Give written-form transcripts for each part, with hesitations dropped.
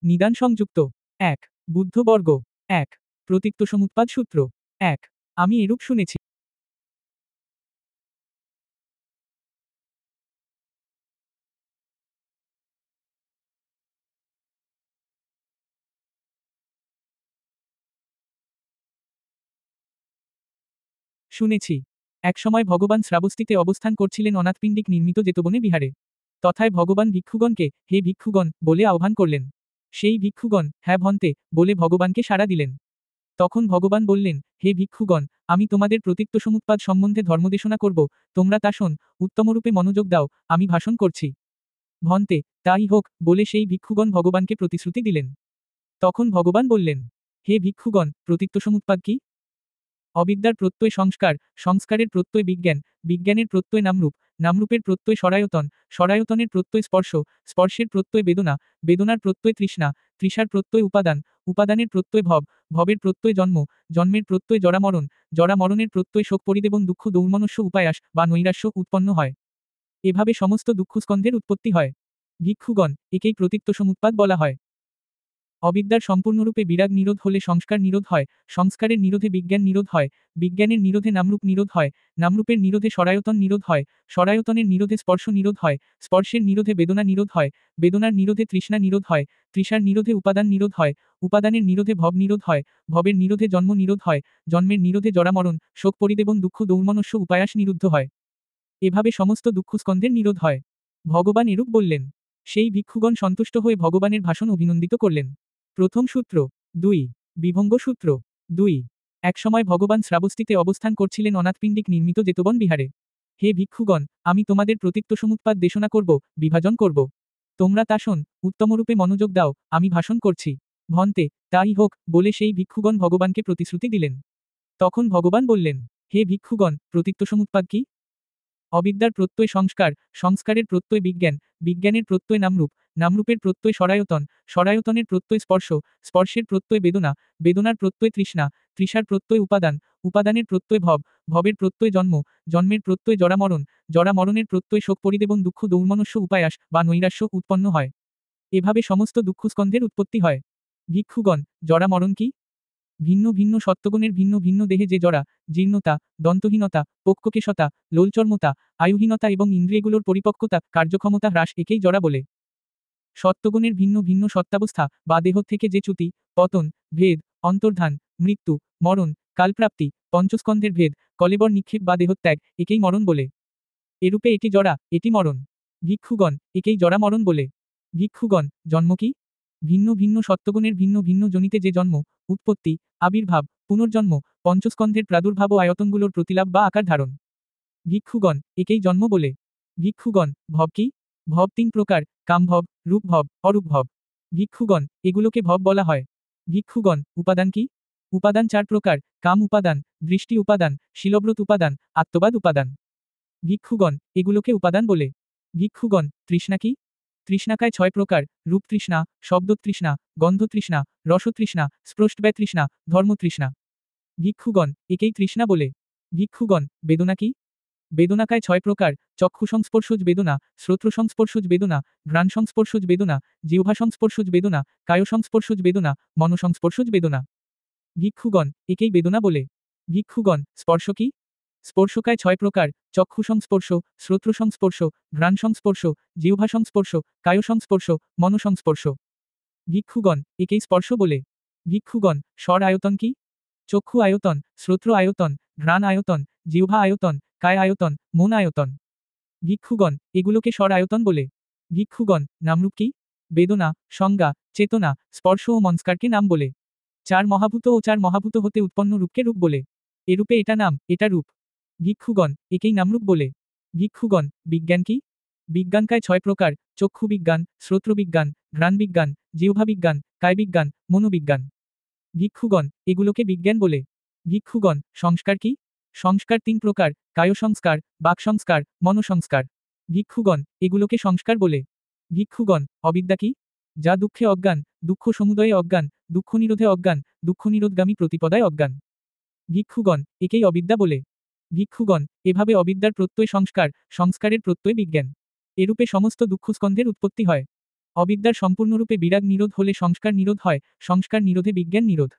নিদান সংযুক্ত 1 বুদ্ধবর্গ 1 প্রতীক্ত সমুৎপাদ সূত্র 1 আমি এরূপ শুনেছি। শুনেছি একসময় ভগবান শ্রাবস্তিতে অবস্থান করছিলেন অনাথপিণ্ডিক নির্মিত জেতবনে বিহারে। তথায় ভগবান ভিক্ষুগণকে হে ভিক্ষুগণ বলে আহ্বান করলেন। সেই ভিক্ষুগণ হ্যাঁ ভন্তে বলে ভগবানকে সাড়া দিলেন। তখন ভগবান বললেন, হে ভিক্ষুগণ, আমি তোমাদের প্রতীক্ত সমুৎপাদ সম্বন্ধে ধর্মদেশনা করব, তোমরা তা শোন, উত্তমরূপে মনোযোগ দাও, আমি ভাষণ করছি। ভন্তে তাই হোক বলে সেই ভিক্ষুগণ ভগবানকে প্রতিশ্রুতি দিলেন। তখন ভগবান বললেন, হে ভিক্ষুগণ, প্রতীক্ত সমুৎপাদ কি? অবিদ্যার প্রত্যয় সংস্কার, সংস্কারের প্রত্যয় বিজ্ঞান, বিজ্ঞানের প্রত্যয় নামরূপ, নামরূপের প্রত্যয় সরায়তন, সরায়তনের প্রত্যয় স্পর্শ, স্পর্শের প্রত্যয় বেদনা, বেদনার প্রত্যয় তৃষ্ণা, তৃষার প্রত্যয় উপাদান, উপাদানের প্রত্যয় ভব, ভবের প্রত্যয় জন্ম, জন্মের প্রত্যয় জরামরণ, জরামরণের প্রত্যয় শোক পরিদেবন দুঃখ দৌর্মনস্য উপায়াস বা নৈরাশ্য উৎপন্ন হয়। এভাবে সমস্ত দুঃখস্কন্ধের উৎপত্তি হয়। ভিক্ষুগণ একেই প্রতীক্ত সমুৎপাদ বলা হয়। অবিদ্যার সম্পূর্ণরূপে বিরাগ নিরোধ হলে সংস্কার নিরোধ হয়, সংস্কারের নিরোধে বিজ্ঞান নিরোধ হয়, বিজ্ঞানের নিরোধে নামরূপ নিরোধ হয়, নামরূপের নিরোধে সরায়তন নিরোধ হয়, সরায়তনের নিরোধে স্পর্শ নিরোধ হয়, স্পর্শের নিরোধে বেদনা নিরোধ হয়, বেদনার নিরোধে তৃষ্ণা নিরোধ হয়, তৃষার নিরোধে উপাদান নিরোধ হয়, উপাদানের নিরোধে ভব নিরোধ হয়, ভবের নিরোধে জন্ম নিরোধ হয়, জন্মের নিরোধে জরামরণ, শোক পরিদেবন দুঃখ দৌর্মনস্য উপায়াস নিরুদ্ধ হয়। এভাবে সমস্ত দুঃখস্কন্ধের নিরোধ হয়। ভগবান এরূপ বললেন। সেই ভিক্ষুগণ সন্তুষ্ট হয়ে ভগবানের ভাষণ অভিনন্দিত করলেন। প্রথম সূত্র 2 বিভঙ্গ সূত্র 2 একসময় ভগবান শ্রাবস্তিতে অবস্থান করছিলেন অনাথপিণ্ডিক নির্মিত জেতবন বিহারে। হে ভিক্ষুগণ, আমি তোমাদের প্রতীক্ত সমুৎপাদ দেশনা করব, বিভাজন করব। তোমরা তা শোন, উত্তমরূপে মনোযোগ দাও, আমি ভাষণ করছি। ভন্তে তাই হোক বলে সেই ভিক্ষুগণ ভগবানকে প্রতিশ্রুতি দিলেন। তখন ভগবান বললেন, হে ভিক্ষুগণ, প্রতীক্ত সমুৎপাদ কি? অবিদ্যার প্রত্যয় সংস্কার, সংস্কারের প্রত্যয় বিজ্ঞান, বিজ্ঞানের প্রত্যয় নামরূপ, নামরূপের প্রত্যয় সরায়তন, সরায়তনের প্রত্যয় স্পর্শ, স্পর্শের প্রত্যয় বেদনা, বেদনার প্রত্যয় তৃষ্ণা, তৃষার প্রত্যয় উপাদান, উপাদানের প্রত্যয় ভব, ভবের প্রত্যয় জন্ম, জন্মের প্রত্যয় জরামরণ, জরামরণের প্রত্যয় শোক পরিদেবন দুঃখ দৌর্মনস্য উপায়াস বা নৈরাশ্য উৎপন্ন হয়। এভাবে সমস্ত দুঃখস্কন্ধের উৎপত্তি হয়। ভিক্ষুগণ জরামরণ কি? ভিন্ন ভিন্ন সত্ত্বগুণের ভিন্ন ভিন্ন দেহে যে জরা, জীর্ণতা, দন্তহীনতা, পক্ককেশতা, লোলচর্মতা, আয়ুহীনতা এবং ইন্দ্রিয়গুলোর পরিপক্কতা, কার্যক্ষমতা হ্রাস একেই জরা বলে। সত্ত্বগুণের ভিন্ন ভিন্ন সত্তাবস্থা বা দেহ থেকে যে চ্যুতি, পতন, ভেদ, অন্তর্ধান, মৃত্যু, মরণ, কালপ্রাপ্তি, পঞ্চস্কন্ধের ভেদ, কলেবর নিক্ষেপ বা দেহত্যাগ একেই মরণ বলে। এরূপে এটি জরা, এটি মরণ। ভিক্ষুগণ একেই জরা মরণ বলে। ভিক্ষুগণ জন্ম কি? ভিন্ন ভিন্ন সত্ত্বগুণের ভিন্ন ভিন্ন জনিতে যে জন্ম, উৎপত্তি, আবির্ভাব, পুনর্জন্ম, পঞ্চস্কন্ধের প্রাদুর্ভাব ও আয়তনগুলোর প্রতিলাভ বা আকার ধারণ। ভিক্ষুগণ একেই জন্ম বলে। ভিক্ষুগণ ভব কি? ভব 3 প্রকার, কামভব, রূপভব, অরূপভব। ভিক্ষুগণ এগুলোকে ভব বলা হয়। ভিক্ষুগণ উপাদান কি? উপাদান 4 প্রকার, কাম উপাদান, দৃষ্টি উপাদান, শিলব্রত উপাদান, আত্মবাদ উপাদান। ভিক্ষুগণ এগুলোকে উপাদান বলে। ভিক্ষুগণ তৃষ্ণা কি? তৃষ্ণাকায় 6 প্রকার, রূপতৃষ্ণা, শব্দতৃষ্ণা, গন্ধতৃষ্ণা, রসতৃষ্ণা, স্পৃষ্টব্যতৃষ্ণা, ধর্মতৃষ্ণা। ভিক্ষুগণ একেই তৃষ্ণা বলে। ভিক্ষুগণ বেদনা কি? বেদনাকায় 6 প্রকার, চক্ষু সংস্পর্শজ বেদনা, শ্রোত্র সংস্পর্শজ বেদনা, ঘ্রাণ সংস্পর্শজ বেদনা, জিহ্বা সংস্পর্শজ বেদনা, কায় সংস্পর্শজ বেদনা, মন সংস্পর্শজ বেদনা। ভিক্ষুগণ একেই বেদনা বলে। ভিক্ষুগণ স্পর্শ কি? স্পর্শকায় 6 প্রকার, চক্ষু সংস্পর্শ, শ্রোত্র সংস্পর্শ, ঘ্রাণ সংস্পর্শ, জিহ্বা সংস্পর্শ, কায় সংস্পর্শ, মন সংস্পর্শ। ভিক্ষুগণ একেই স্পর্শ বলে। ভিক্ষুগণ স্বর আয়তন কি? চক্ষু আয়তন, শ্রোত্র আয়তন, ঘ্রাণ আয়তন, জিহ্বা আয়তন, কায় আয়তন, মন আয়তন। ভিক্ষুগণ এগুলোকে স্বর আয়তন বলে। ভিক্ষুগণ নামরূপ কি? বেদনা, সংজ্ঞা, চেতনা, স্পর্শ ও মনস্কারকে নাম বলে। 4 মহাভূত ও 4 মহাভূত হতে উৎপন্ন রূপকে রূপ বলে। এরূপে এটা নাম, এটা রূপ। ভিক্ষুগণ একেই নামরূপ বলে। ভিক্ষুগণ বিজ্ঞান কি? বিজ্ঞানকায় 6 প্রকার, চক্ষু বিজ্ঞান, শ্রোত্র বিজ্ঞান, ঘ্রাণ বিজ্ঞান, জিহ্বা বিজ্ঞান, কায় বিজ্ঞান, মনোবিজ্ঞান। ভিক্ষুগণ এগুলোকে বিজ্ঞান বলে। ভিক্ষুগণ সংস্কার কি? সংস্কার 3 প্রকার, কায় সংস্কার, বাক সংস্কার, মনসংস্কার। ভিক্ষুগণ এগুলোকে সংস্কার বলে। ভিক্ষুগণ অবিদ্যা কি? যা দুঃখে অজ্ঞান, দুঃখ সমুদয়ে অজ্ঞান, দুঃখ নিরোধে অজ্ঞান, দুঃখ নিরোধগামী প্রতিপদায় অজ্ঞান। ভিক্ষুগণ একেই অবিদ্যা বলে। ভিক্ষুগণ এভাবে অবিদ্যার প্রত্যয় সংস্কার, সংস্কারের প্রত্যয় বিজ্ঞান। এরূপে সমস্ত দুঃখস্কন্ধের উৎপত্তি হয়। অবিদ্যার সম্পূর্ণরূপে বিরাগ নিরোধ হলে সংস্কার নিরোধ হয়, সংস্কার নিরোধে বিজ্ঞান নিরোধ।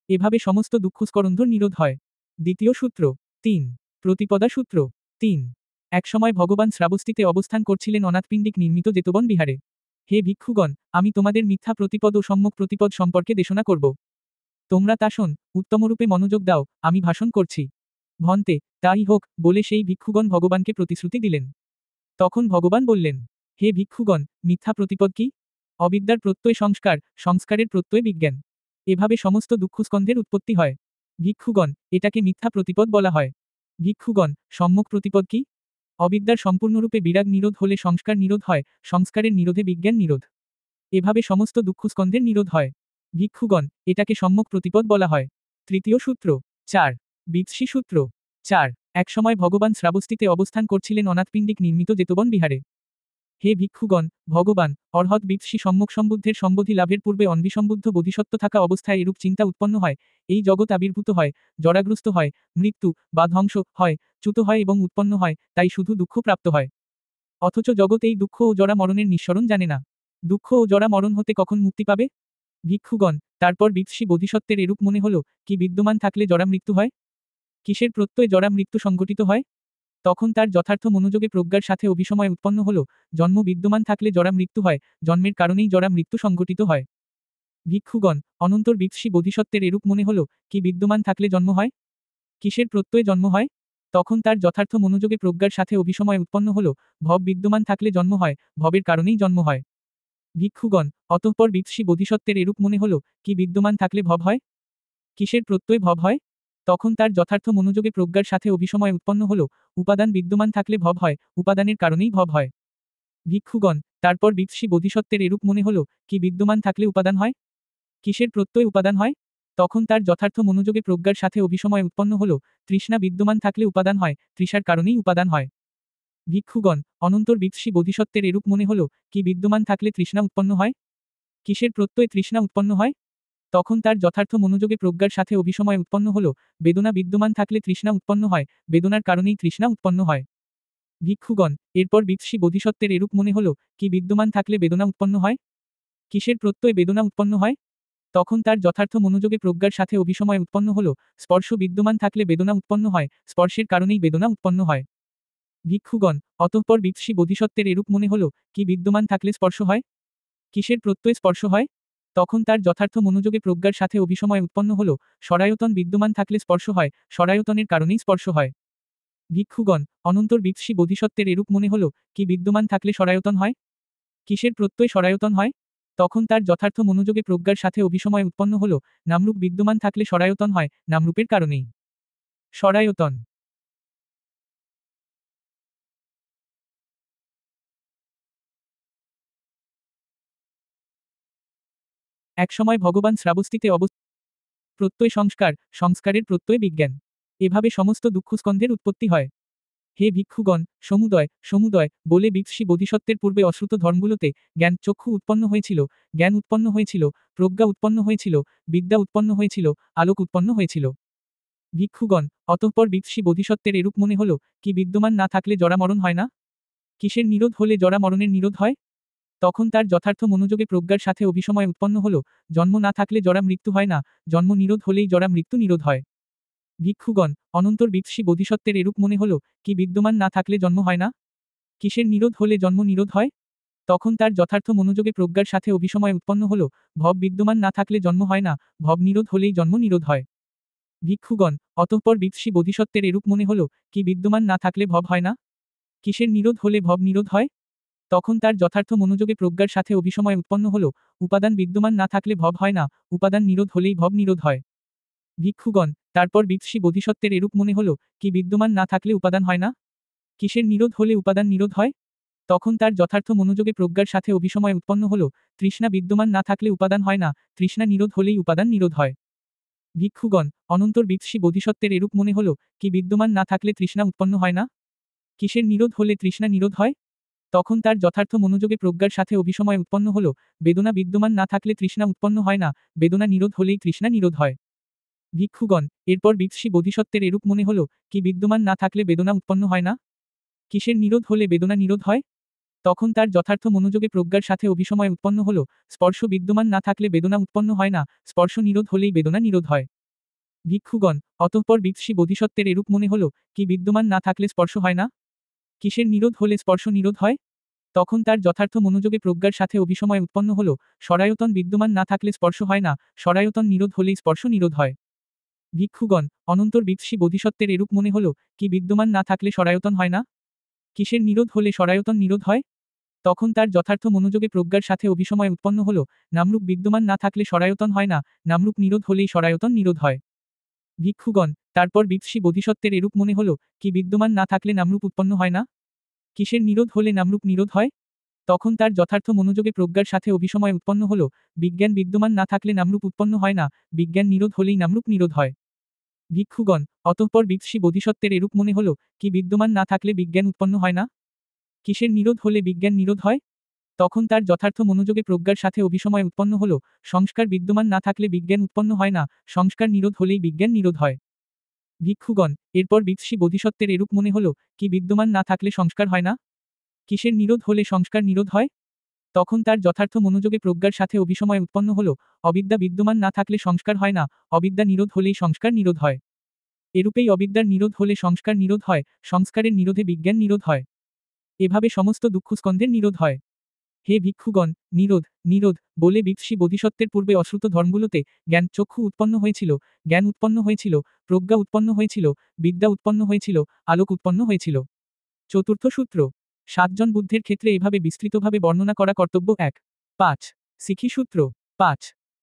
এভাবে সমস্ত দুঃখস্করন্ধর নিরোধ হয়। দ্বিতীয় সূত্র ৩ প্রতিপদা সূত্র ৩ একসময় ভগবান শ্রাবস্তিতে অবস্থান করছিলেন অনাথপিণ্ডিক নির্মিত জেতবন বিহারে। হে ভিক্ষুগণ, আমি তোমাদের মিথ্যা প্রতিপদ ও সম্যক প্রতিপদ সম্পর্কে দেশনা করব। তোমরা তা শোন, উত্তমরূপে মনোযোগ দাও, আমি ভাষণ করছি। ভন্তে, তাই হোক, বলে সেই ভিক্ষুগণ ভগবানকে প্রতিশ্রুতি দিলেন। তখন ভগবান বললেন, হে ভিক্ষুগণ, মিথ্যা প্রতিপদ কি? অবিদ্যার প্রত্যয় সংস্কার, সংস্কারের প্রত্যয় বিজ্ঞান। এভাবে সমস্ত দুঃখস্কন্ধের উৎপত্তি হয়। ভিক্ষুগণ, এটাকে মিথ্যা প্রতিপদ বলা হয়। ভিক্ষুগণ, সম্যক প্রতিপদ কি? অবিদ্যার সম্পূর্ণরূপে বিরাগ নিরোধ হলে সংস্কার নিরোধ হয়, সংস্কারের নিরোধে বিজ্ঞান নিরোধ। এভাবে সমস্ত দুঃখস্কন্ধের নিরোধ হয়। ভিক্ষুগণ, এটাকে সম্যক প্রতিপদ বলা হয়। তৃতীয় সূত্র ৪ বিৎসি সূত্র ৪ একসময় ভগবান শ্রাবস্তিতে অবস্থান করছিলেন অনাথপিণ্ডিক নির্মিত জেতবন বিহারে। হে ভিক্ষুগণ, ভগবান অর্হৎ বিৎসি সম্যক সম্বুদ্ধের সম্বোধি লাভের পূর্বে অনভিসম্বুদ্ধ বোধিসত্ত্ব থাকা অবস্থায় এরূপ চিন্তা উৎপন্ন হয়, এই জগৎ আবির্ভূত হয়, জরাগ্রস্ত হয়, মৃত্যু বা ধ্বংস হয়, চ্যুত হয় এবং উৎপন্ন হয়, তাই শুধু দুঃখ প্রাপ্ত হয়। অথচ জগৎ এই দুঃখ ও জরা মরণের নিঃসরণ জানে না। দুঃখ ও জরা মরণ হতে কখন মুক্তি পাবে? ভিক্ষুগণ, তারপর বিৎসি বোধিসত্ত্বের এরূপ মনে হল, কি বিদ্যমান থাকলে জরা মৃত্যু হয়? কিসের প্রত্যয় জরা মৃত্যু সংঘটিত হয়? তখন তার যথার্থ মনোযোগে প্রজ্ঞার সাথে অভিসময় উৎপন্ন হল, জন্ম বিদ্যমান থাকলে জরা মৃত্যু হয়, জন্মের কারণেই জরা মৃত্যু সংঘটিত হয়। ভিক্ষুগণ, অনন্তর বিৎসি বোধিসত্ত্বের এরূপ মনে হল, কি বিদ্যমান থাকলে জন্ম হয়? কিসের প্রত্যয়ে জন্ম হয়? তখন তার যথার্থ মনোযোগে প্রজ্ঞার সাথে অভিসময় উৎপন্ন হল, ভব বিদ্যমান থাকলে জন্ম হয়, ভবের কারণেই জন্ম হয়। ভিক্ষুগণ, অতঃপর বিৎসি বোধিসত্ত্বের এরূপ মনে হল, কি বিদ্যমান থাকলে ভব হয়? কিসের প্রত্যয় ভব হয়? তখন তার যথার্থ মনোযোগে প্রজ্ঞার সাথে অভিসময় উৎপন্ন হল, উপাদান বিদ্যমান থাকলে ভব হয়, উপাদানের কারণেই ভব হয়। ভিক্ষুগণ, তারপর বিৎসি বোধিসত্ত্বের এরূপ মনে হল, কি বিদ্যমান থাকলে উপাদান হয়? কিসের প্রত্যয় উপাদান হয়? তখন তার যথার্থ মনোযোগে প্রজ্ঞার সাথে অভিসময় উৎপন্ন হল, তৃষ্ণা বিদ্যমান থাকলে উপাদান হয়, তৃষার কারণেই উপাদান হয়। ভিক্ষুগণ, অনন্তর বিৎসি বোধিসত্ত্বের এরূপ মনে হল, কি বিদ্যমান থাকলে তৃষ্ণা উৎপন্ন হয়? কিসের প্রত্যয় তৃষ্ণা উৎপন্ন হয়? তখন তার যথার্থ মনোযোগে প্রজ্ঞার সাথে অভিসময় উৎপন্ন হল, বেদনা বিদ্যমান থাকলে তৃষ্ণা উৎপন্ন হয়, বেদনার কারণেই তৃষ্ণা উৎপন্ন হয়। ভিক্ষুগণ, এরপর বিৎসি বোধিসত্ত্বের এরূপ মনে হল, কি বিদ্যমান থাকলে বেদনা উৎপন্ন হয়? কিসের প্রত্যয় বেদনা উৎপন্ন হয়? তখন তার যথার্থ মনোযোগে প্রজ্ঞার সাথে অভিসময় উৎপন্ন হল, স্পর্শ বিদ্যমান থাকলে বেদনা উৎপন্ন হয়, স্পর্শের কারণেই বেদনা উৎপন্ন হয়। ভিক্ষুগণ, অতঃপর বিৎসি বোধিসত্ত্বের এরূপ মনে হল, কি বিদ্যমান থাকলে স্পর্শ হয়? কিসের প্রত্যয় স্পর্শ হয়? তখন তার যথার্থ মনোযোগে প্রজ্ঞার সাথে অভিসময় উৎপন্ন হল, স্বরায়তন বিদ্যমান থাকলে স্পর্শ হয়, স্বরায়তনের কারণেই স্পর্শ হয়। ভিক্ষুগণ, অনন্তর বিৎসি বোধিসত্ত্বের এরূপ মনে হল, কি বিদ্যমান থাকলে স্বরায়তন হয়? কিসের প্রত্যয় স্বরায়তন হয়? তখন তার যথার্থ মনোযোগে প্রজ্ঞার সাথে অভিসময় উৎপন্ন হল, নামরূপ বিদ্যমান থাকলে স্বরায়তন হয়, নামরূপের কারণেই স্বরায়তন। একসময় ভগবান শ্রাবস্তিতে প্রত্যয় সংস্কার, সংস্কারের প্রত্যয় বিজ্ঞান। এভাবে সমস্ত দুঃখস্কন্ধের উৎপত্তি হয়। হে ভিক্ষুগণ, সমুদয় সমুদয় বলে বিৎসি বোধিসত্ত্বের পূর্বে অশ্রুত ধর্মগুলোতে জ্ঞান চক্ষু উৎপন্ন হয়েছিল, জ্ঞান উৎপন্ন হয়েছিল, প্রজ্ঞা উৎপন্ন হয়েছিল, বিদ্যা উৎপন্ন হয়েছিল, আলোক উৎপন্ন হয়েছিল। ভিক্ষুগণ, অতঃপর বিৎসি বোধিসত্ত্বের এরূপ মনে হল, কি বিদ্যমান না থাকলে জরা মরণ হয় না? কিসের নিরোধ হলে জরা মরণের নিরোধ হয়? তখন তার যথার্থ মনোযোগে প্রজ্ঞার সাথে অভিসময় উৎপন্ন হল, জন্ম না থাকলে জরা মৃত্যু হয় না, জন্ম নিরোধ হলেই জরা মৃত্যু নিরোধ হয়। ভিক্ষুগণ, অনন্তর বিৎসি বোধিসত্ত্বের এরূপ মনে হল, কি বিদ্যমান না থাকলে জন্ম হয় না? কিসের নিরোধ হলে জন্ম নিরোধ হয়? তখন তার যথার্থ মনোযোগে প্রজ্ঞার সাথে অভিসময় উৎপন্ন হল, ভব বিদ্যমান না থাকলে জন্ম হয় না, ভব নিরোধ হলেই জন্ম নিরোধ হয়। ভিক্ষুগণ, অতঃপর বিৎসি বোধিসত্ত্বের এরূপ মনে হল, কি বিদ্যমান না থাকলে ভব হয় না? কিসের নিরোধ হলে ভব নিরোধ হয়? তখন তার যথার্থ মনোযোগে প্রজ্ঞার সাথে অভিসময় উৎপন্ন হল, উপাদান বিদ্যমান না থাকলে ভব হয় না, উপাদান নিরোধ হলেই ভব নিরোধ হয়। ভিক্ষুগণ, তারপর বিৎসি বোধিসত্ত্বের এরূপ মনে হল, কি বিদ্যমান না থাকলে উপাদান হয় না? কিসের নিরোধ হলে উপাদান নিরোধ হয়? তখন তার যথার্থ মনোযোগে প্রজ্ঞার সাথে অভিসময় উৎপন্ন হল, তৃষ্ণা বিদ্যমান না থাকলে উপাদান হয় না, তৃষ্ণা নিরোধ হলেই উপাদান নিরোধ হয়। ভিক্ষুগণ, অনন্তর বিৎসি বোধিসত্ত্বের এরূপ মনে হল, কি বিদ্যমান না থাকলে তৃষ্ণা উৎপন্ন হয় না? কিসের নিরোধ হলে তৃষ্ণা নিরোধ হয়? তখন তার যথার্থ মনোযোগে প্রজ্ঞার সাথে অভিসময় উৎপন্ন হল, বেদনা বিদ্যমান না থাকলে তৃষ্ণা উৎপন্ন হয় না, বেদনা নিরোধ হলেই তৃষ্ণা নিরোধ হয়। ভিক্ষুগণ, এরপর বিৎসি বোধিসত্ত্বের এরূপ মনে হল, কি বিদ্যমান না থাকলে বেদনা উৎপন্ন হয় না? কিসের নিরোধ হলে বেদনা নিরোধ হয়? তখন তার যথার্থ মনোযোগে প্রজ্ঞার সাথে অভিসময় উৎপন্ন হল, স্পর্শ বিদ্যমান না থাকলে বেদনা উৎপন্ন হয় না, স্পর্শ নিরোধ হলেই বেদনা নিরোধ হয়। ভিক্ষুগণ, অতঃপর বিৎসি বোধিসত্ত্বের এরূপ মনে হল, কি বিদ্যমান না থাকলে স্পর্শ হয় না? কিসের নিরোধ হলে স্পর্শ নিরোধ হয়? তখন তার যথার্থ মনোযোগে প্রজ্ঞার সাথে অভিসময় উৎপন্ন হল, সরায়তন বিদ্যমান না থাকলে স্পর্শ হয় না, সরায়তন নিরোধ হলেই স্পর্শ নিরোধ হয়। ভিক্ষুগণ, অনন্তর বিৎসি বোধিসত্ত্বের এরূপ মনে হল, কি বিদ্যমান না থাকলে সরায়তন হয় না? কিসের নিরোধ হলে সরায়তন নিরোধ হয়? তখন তার যথার্থ মনোযোগে প্রজ্ঞার সাথে অভিসময় উৎপন্ন হল, নামরূপ বিদ্যমান না থাকলে সরায়তন হয় না, নামরূপ নিরোধ হলেই সরায়তন নিরোধ হয়। ভিক্ষুগণ, তারপর বিৎসি বোধিসত্ত্বের এরূপ মনে হল, কি বিদ্যমান না থাকলে নামরূপ উৎপন্ন হয় না? কিসের নিরোধ হলে নামরূপ নিরোধ হয়? তখন তার যথার্থ মনোযোগে প্রজ্ঞার সাথে অভিসময় উৎপন্ন হল, বিজ্ঞান বিদ্যমান না থাকলে নামরূপ উৎপন্ন হয় না, বিজ্ঞান নিরোধ হলেই নামরূপ নিরোধ হয়। ভিক্ষুগণ, অতঃপর বিৎসি বোধিসত্ত্বের এরূপ মনে হল, কি বিদ্যমান না থাকলে বিজ্ঞান উৎপন্ন হয় না? কিসের নিরোধ হলে বিজ্ঞান নিরোধ হয়? তখন তার যথার্থ মনোযোগে প্রজ্ঞার সাথে অভিসময় উৎপন্ন হল, সংস্কার বিদ্যমান না থাকলে বিজ্ঞান উৎপন্ন হয় না, সংস্কার নিরোধ হলেই বিজ্ঞান নিরোধ হয়। ভিক্ষুগণ, এরপর বিৎসি বোধিসত্ত্বের এরূপ মনে হল, কি বিদ্যমান না থাকলে সংস্কার হয় না? কিসের নিরোধ হলে সংস্কার নিরোধ হয়? তখন তার যথার্থ মনোযোগে প্রজ্ঞার সাথে অভিসময় উৎপন্ন হল, অবিদ্যা বিদ্যমান না থাকলে সংস্কার হয় না, অবিদ্যা নিরোধ হলেই সংস্কার নিরোধ হয়। এরূপেই অবিদ্যার নিরোধ হলে সংস্কার নিরোধ হয়, সংস্কারের নিরোধে বিজ্ঞান নিরোধ হয়। এভাবে সমস্ত দুঃখস্কন্ধের নিরোধ হয়। হে ভিক্ষুগণ, নিরোধ, নিরোধ বলে বিৎসি বোধিসত্ত্বের পূর্বে অশ্রুত ধর্মগুলোতে জ্ঞান চক্ষু উৎপন্ন হয়েছিল, জ্ঞান উৎপন্ন হয়েছিল, প্রজ্ঞা উৎপন্ন হয়েছিল, বিদ্যা উৎপন্ন হয়েছিল, আলোক উৎপন্ন হয়েছিল। চতুর্থ সূত্র। 7 জন বুদ্ধের ক্ষেত্রে এভাবে বিস্তৃতভাবে বর্ণনা করা কর্তব্য 1। 5। সিখি সূত্র 5।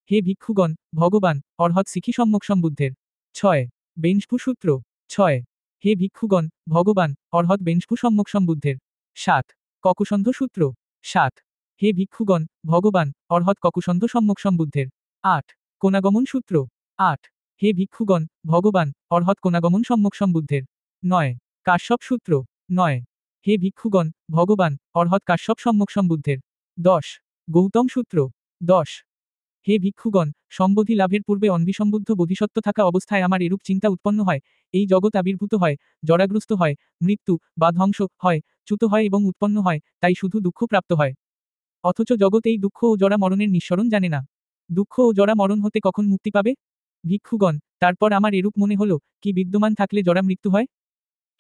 হে ভিক্ষুগণ, ভগবান অর্হৎ সিখি সম্যক সম্বুদ্ধের। 6। বেঞ্জভূ সূত্র 6। হে ভিক্ষুগণ, ভগবান অর্হৎ বেঞ্জভূ সম্যক সম্বুদ্ধের। 7। ককুসন্ধ সূত্র 7। হে ভিক্ষুগণ, ভগবান অর্হৎ ককুসন্ধ সম্যক সম্বুদ্ধের। 8। কোনাগমন সূত্র 8। হে ভিক্ষুগণ, ভগবান অর্হৎ কোনাগমন সম্যক সম্বুদ্ধের। 9। কাশ্যপ সূত্র 9। হে ভিক্ষুগণ, ভগবান অর্হৎ কাশ্যপ সম্যক সম্বুদ্ধের। 10। গৌতম সূত্র 10। হে ভিক্ষুগণ, সম্বোধি লাভের পূর্বে অন্বিসম্বুদ্ধ বোধিসত্ত্ব থাকা অবস্থায় আমার এরূপ চিন্তা উৎপন্ন হয়, এই জগৎ আবির্ভূত হয়, জরাগ্রস্ত হয়, মৃত্যু বা ধ্বংস হয়, চ্যুত হয় এবং উৎপন্ন হয়, তাই শুধু দুঃখ প্রাপ্ত হয়। অথচ জগৎ এই দুঃখ ও জরা মরণের নিঃসরণ জানে না। দুঃখ ও জরা মরণ হতে কখন মুক্তি পাবে? ভিক্ষুগণ, তারপর আমার এরূপ মনে হল, কি বিদ্যমান থাকলে জরা মৃত্যু হয়?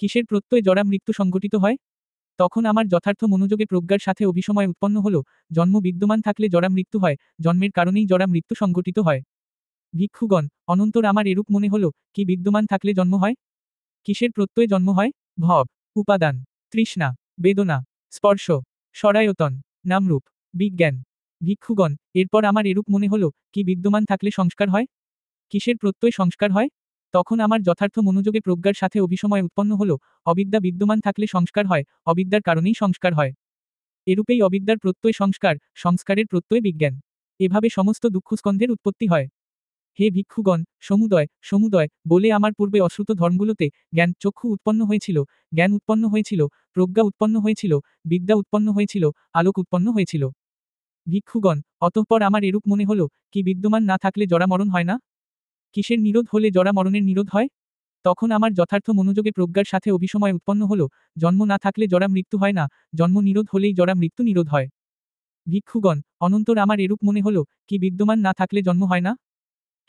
কিসের প্রত্যয়ে জরা মৃত্যু সংঘটিত হয়? তখন আমার যথার্থ মনোযোগে প্রজ্ঞার সাথে অভিসময় উৎপন্ন হল, জন্ম বিদ্যমান থাকলে জরা মৃত্যু হয়, জন্মের কারণেই জরা মৃত্যু সংঘটিত হয়। ভিক্ষুগণ, অনন্তর আমার এরূপ মনে হল, কি বিদ্যমান থাকলে জন্ম হয়? কিসের প্রত্যয়ে জন্ম হয়? ভব, উপাদান, তৃষ্ণা, বেদনা, স্পর্শ, সরায়তন, নামরূপ, বিজ্ঞান। ভিক্ষুগণ, এরপর আমার এরূপ মনে হল, কি বিদ্যমান থাকলে সংস্কার হয়? কিসের প্রত্যয় সংস্কার হয়? তখন আমার যথার্থ মনোযোগে প্রজ্ঞার সাথে অভিসময় উৎপন্ন হল, অবিদ্যা বিদ্যমান থাকলে সংস্কার হয়, অবিদ্যার কারণেই সংস্কার হয়। এরূপেই অবিদ্যার প্রত্যয় সংস্কার, সংস্কারের প্রত্যয় বিজ্ঞান। এভাবে সমস্ত দুঃখস্কন্ধের উৎপত্তি হয়। হে ভিক্ষুগণ, সমুদয়, সমুদয় বলে আমার পূর্বে অশ্রুত ধর্মগুলোতে জ্ঞান চক্ষু উৎপন্ন হয়েছিল, জ্ঞান উৎপন্ন হয়েছিল, প্রজ্ঞা উৎপন্ন হয়েছিল, বিদ্যা উৎপন্ন হয়েছিল, আলোক উৎপন্ন হয়েছিল। ভিক্ষুগণ, অতঃপর আমার এরূপ মনে হল, কি বিদ্যমান না থাকলে জরা মরণ হয় না? কিসের নিরোধ হলে জরা মরণের নিরোধ হয়? তখন আমার যথার্থ মনোযোগে প্রজ্ঞার সাথে অভিসময় উৎপন্ন হল, জন্ম না থাকলে জরা মৃত্যু হয় না, জন্ম নিরোধ হলেই জরা মৃত্যু নিরোধ হয়। ভিক্ষুগণ, অনন্তর আমার এরূপ মনে হল, কি বিদ্যমান না থাকলে জন্ম হয় না?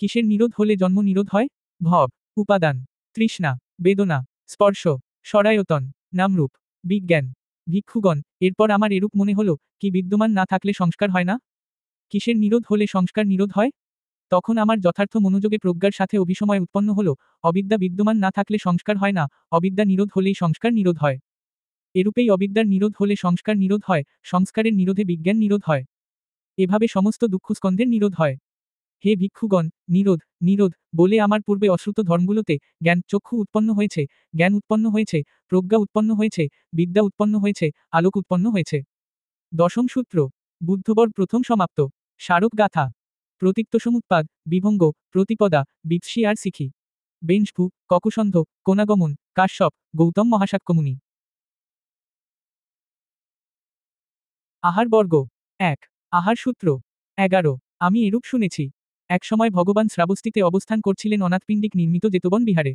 কিসের নিরোধ হলে জন্ম নিরোধ হয়? ভব, উপাদান, তৃষ্ণা, বেদনা, স্পর্শ, সরায়তন, নামরূপ, বিজ্ঞান। ভিক্ষুগণ, এরপর আমার এরূপ মনে হল, কি বিদ্যমান না থাকলে সংস্কার হয় না? কিসের নিরোধ হলে সংস্কার নিরোধ হয়? তখন আমার যথার্থ মনোযোগে প্রজ্ঞার সাথে অভিসময় উৎপন্ন হল, অবিদ্যা বিদ্যমান না থাকলে সংস্কার হয় না, অবিদ্যা নিরোধ হলেই সংস্কার নিরোধ হয়। এরূপেই অবিদ্যার নিরোধ হলে সংস্কার নিরোধ হয়, সংস্কারের নিরোধে বিজ্ঞান নিরোধ হয়। এভাবে সমস্ত দুঃখস্কন্ধের নিরোধ হয়। হে ভিক্ষুগণ, নিরোধ, নিরোধ বলে আমার পূর্বে অশ্রুত ধর্মগুলোতে জ্ঞান চক্ষু উৎপন্ন হয়েছে, জ্ঞান উৎপন্ন হয়েছে, প্রজ্ঞা উৎপন্ন হয়েছে, বিদ্যা উৎপন্ন হয়েছে, আলোক উৎপন্ন হয়েছে। দশম সূত্র। বুদ্ধবর প্রথম সমাপ্ত। স্মারক গাথা। প্রতীক্তসমুৎপাদ, বিভঙ্গ, প্রতিপদা, বিৎসি আর সিখি। বেঞ্জভূ, ককুসন্ধ, কোনাগমন, কাশ্যপ, গৌতম মহাসাক্যমুনি। আহার বর্গ 1। আহার সূত্র 11। আমি এরূপ শুনেছি। একসময় ভগবান শ্রাবস্তিতে অবস্থান করছিলেন অনাথপিণ্ডিক নির্মিত জেতবন বিহারে।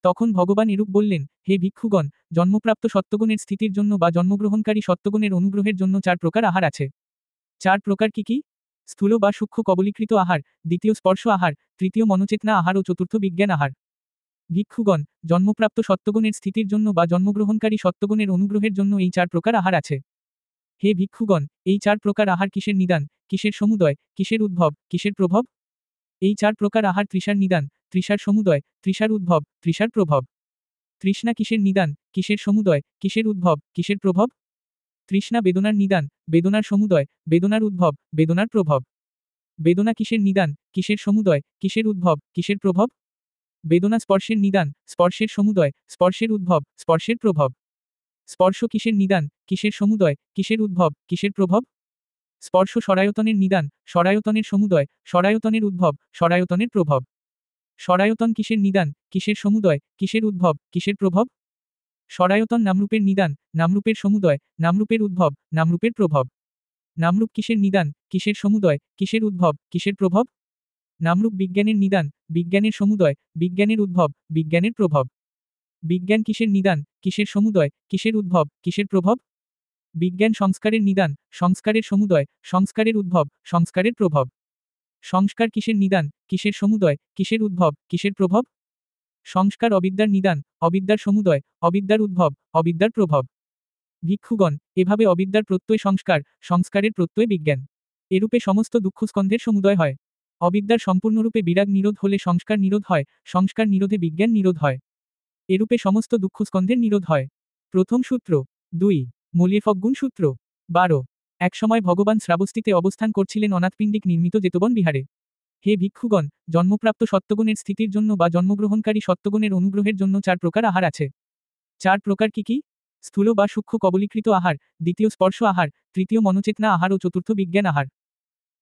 তখন ভগবান এরূপ বললেন, হে ভিক্ষুগণ, জন্মপ্রাপ্ত সত্ত্বগুণের স্থিতির জন্য বা জন্মগ্রহণকারী সত্ত্বগুণের অনুগ্রহের জন্য 4 প্রকার আহার আছে। 4 প্রকার কি কি? স্থূল বা সূক্ষ্ম কবলীকৃত আহার, দ্বিতীয় স্পর্শ আহার, তৃতীয় মনোচেতনা আহার ও চতুর্থ বিজ্ঞান আহার। ভিক্ষুগণ, জন্মপ্রাপ্ত সত্ত্বগুণের স্থিতির জন্য বা জন্মগ্রহণকারী সত্ত্বগুণের অনুগ্রহের জন্য এই 4 প্রকার আহার আছে। হে ভিক্ষুগণ, এই 4 প্রকার আহার কিসের নিদান, কিসের সমুদয়, কিসের উদ্ভব, কিসের প্রভব? এই 4 প্রকার আহার তৃষার নিদান, তৃষার সমুদয়, তৃষার উদ্ভব, তৃষার প্রভব। তৃষ্ণা কিসের নিদান, কিসের সমুদয়, কিসের উদ্ভব, কিসের প্রভব? তৃষ্ণা বেদনার নিদান, বেদনার সমুদয়, বেদনার উদ্ভব, বেদনার প্রভব। বেদনা কিসের নিদান, কিসের সমুদয়, কিসের উদ্ভব, কিসের প্রভব? বেদনা স্পর্শের নিদান, স্পর্শের সমুদয়, স্পর্শের উদ্ভব, স্পর্শের প্রভব। স্পর্শ কিসের নিদান, কিসের সমুদয়, কিসের উদ্ভব, কিসের প্রভব? স্পর্শ সরায়তনের নিদান, সরায়তনের সমুদয়, সরায়তনের উদ্ভব, সরায়তনের প্রভব। সরায়তন কিসের নিদান, কিসের সমুদয়, কিসের উদ্ভব, কিসের প্রভব? সরায়তন নামরূপের নিদান, নামরূপের সমুদয়, নামরূপের উদ্ভব, নামরূপের প্রভব। নামরূপ কিসের নিদান, কিসের সমুদয়, কিসের উদ্ভব, কিসের প্রভব? নামরূপ বিজ্ঞানের নিদান, বিজ্ঞানের সমুদয়, বিজ্ঞানের উদ্ভব, বিজ্ঞানের প্রভব। বিজ্ঞান কিসের নিদান, কিসের সমুদয়, কিসের উদ্ভব, কিসের প্রভব? বিজ্ঞান সংস্কারের নিদান, সংস্কারের সমুদয়, সংস্কারের উদ্ভব, সংস্কারের প্রভব। সংস্কার কিসের নিদান, কিসের সমুদয়, কিসের উদ্ভব, কিসের প্রভব? সংস্কার অবিদ্যার নিদান, অবিদ্যার সমুদয়, অবিদ্যার উদ্ভব, অবিদ্যার প্রভব। ভিক্ষুগণ, এভাবে অবিদ্যার প্রত্যয় সংস্কার, সংস্কারের প্রত্যয় বিজ্ঞান। এরূপে সমস্ত দুঃখস্কন্ধের সমুদয় হয়। অবিদ্যার সম্পূর্ণরূপে বিরাগ নিরোধ হলে সংস্কার নিরোধ হয়, সংস্কার নিরোধে বিজ্ঞান নিরোধ হয়। এরূপে সমস্ত দুঃখস্কন্ধের নিরোধ হয়। প্রথম সূত্র 2 মূল্যেফজ্ঞুন সূত্র 12 একসময় ভগবান শ্রাবস্তিতে অবস্থান করছিলেন অনাথপিণ্ডিক নির্মিত জেতবন বিহারে। হে ভিক্ষুগণ, জন্মপ্রাপ্ত সত্ত্বগুণের স্থিতির জন্য বা জন্মগ্রহণকারী সত্ত্বগুণের অনুগ্রহের জন্য 4 প্রকার আহার আছে। 4 প্রকার কি কি? স্থূল বা সূক্ষ্ম কবলীকৃত আহার, দ্বিতীয় স্পর্শ আহার, তৃতীয় মনোচেতনা আহার ও চতুর্থ বিজ্ঞান আহার।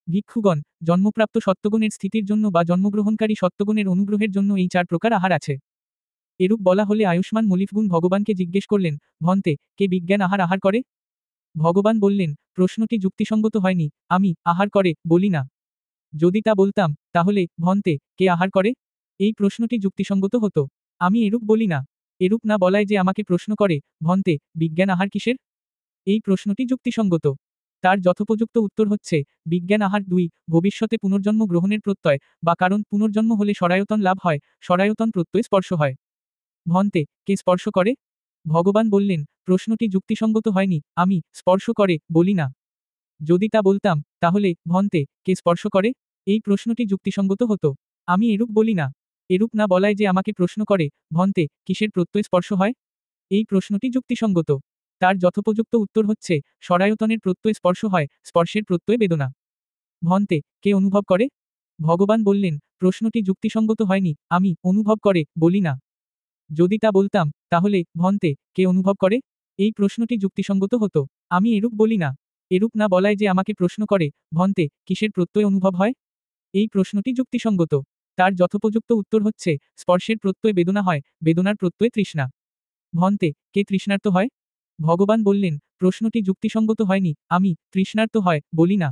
ভিক্ষুগণ, জন্মপ্রাপ্ত সত্ত্বগুণের স্থিতির জন্য বা জন্মগ্রহণকারী সত্ত্বগুণের অনুগ্রহের জন্য এই 4 প্রকার আহার আছে। এরূপ বলা হলে আয়ুষ্মান মলিফগুণ ভগবানকে জিজ্ঞেস করলেন, ভন্তে, কে বিজ্ঞান আহার আহার করে? ভগবান বললেন, প্রশ্নটি যুক্তিসঙ্গত হয়নি, আমি আহার করে বলি না। যদি তা বলতাম, তাহলে, ভন্তে, কে আহার করে? এই প্রশ্নটি যুক্তিসঙ্গত হতো। আমি এরূপ বলি না। এরূপ না বলায় যে আমাকে প্রশ্ন করে, ভন্তে, বিজ্ঞান আহার কিসের? এই প্রশ্নটি যুক্তিসঙ্গত। তার যথোপযুক্ত উত্তর হচ্ছে, বিজ্ঞান আহার 2 ভবিষ্যতে পুনর্জন্ম গ্রহণের প্রত্যয়, বা কারণ পুনর্জন্ম হলে সরায়তন লাভ হয়, সরায়তন প্রত্যয় স্পর্শ হয়। ভন্তে, কে স্পর্শ করে? ভগবান বললেন, প্রশ্নটি যুক্তিসঙ্গত হয়নি, আমি স্পর্শ করে বলি না। যদি তা বলতাম, তাহলে, ভন্তে, কে স্পর্শ করে? এই প্রশ্নটি যুক্তিসঙ্গত হতো। আমি এরূপ বলি না। এরূপ না বলায় যে আমাকে প্রশ্ন করে, ভন্তে, কিসের প্রত্যয় স্পর্শ হয়? এই প্রশ্নটি যুক্তিসঙ্গত। তার যথোপযুক্ত উত্তর হচ্ছে, সরায়তনের প্রত্যয় স্পর্শ হয়, স্পর্শের প্রত্যয় বেদনা। ভন্তে, কে অনুভব করে? ভগবান বললেন, প্রশ্নটি যুক্তিসঙ্গত হয়নি, আমি অনুভব করে বলি না। যদি তা বলতাম, তাহলে, ভন্তে, কে অনুভব করে? এই প্রশ্নটি যুক্তিসঙ্গত হতো। আমি এরূপ বলি না। এরূপ না বলায় যে আমাকে প্রশ্ন করে, ভন্তে, কিসের প্রত্যয় অনুভব হয়? এই প্রশ্নটি যুক্তিসঙ্গত। তার যথোপযুক্ত উত্তর হচ্ছে, স্পর্শের প্রত্যয় বেদনা হয়, বেদনার প্রত্যয় তৃষ্ণা। ভন্তে, কে তৃষ্ণার্ত হয়? ভগবান বললেন, প্রশ্নটি যুক্তিসঙ্গত হয়নি, আমি তৃষ্ণার্ত হয় বলি না।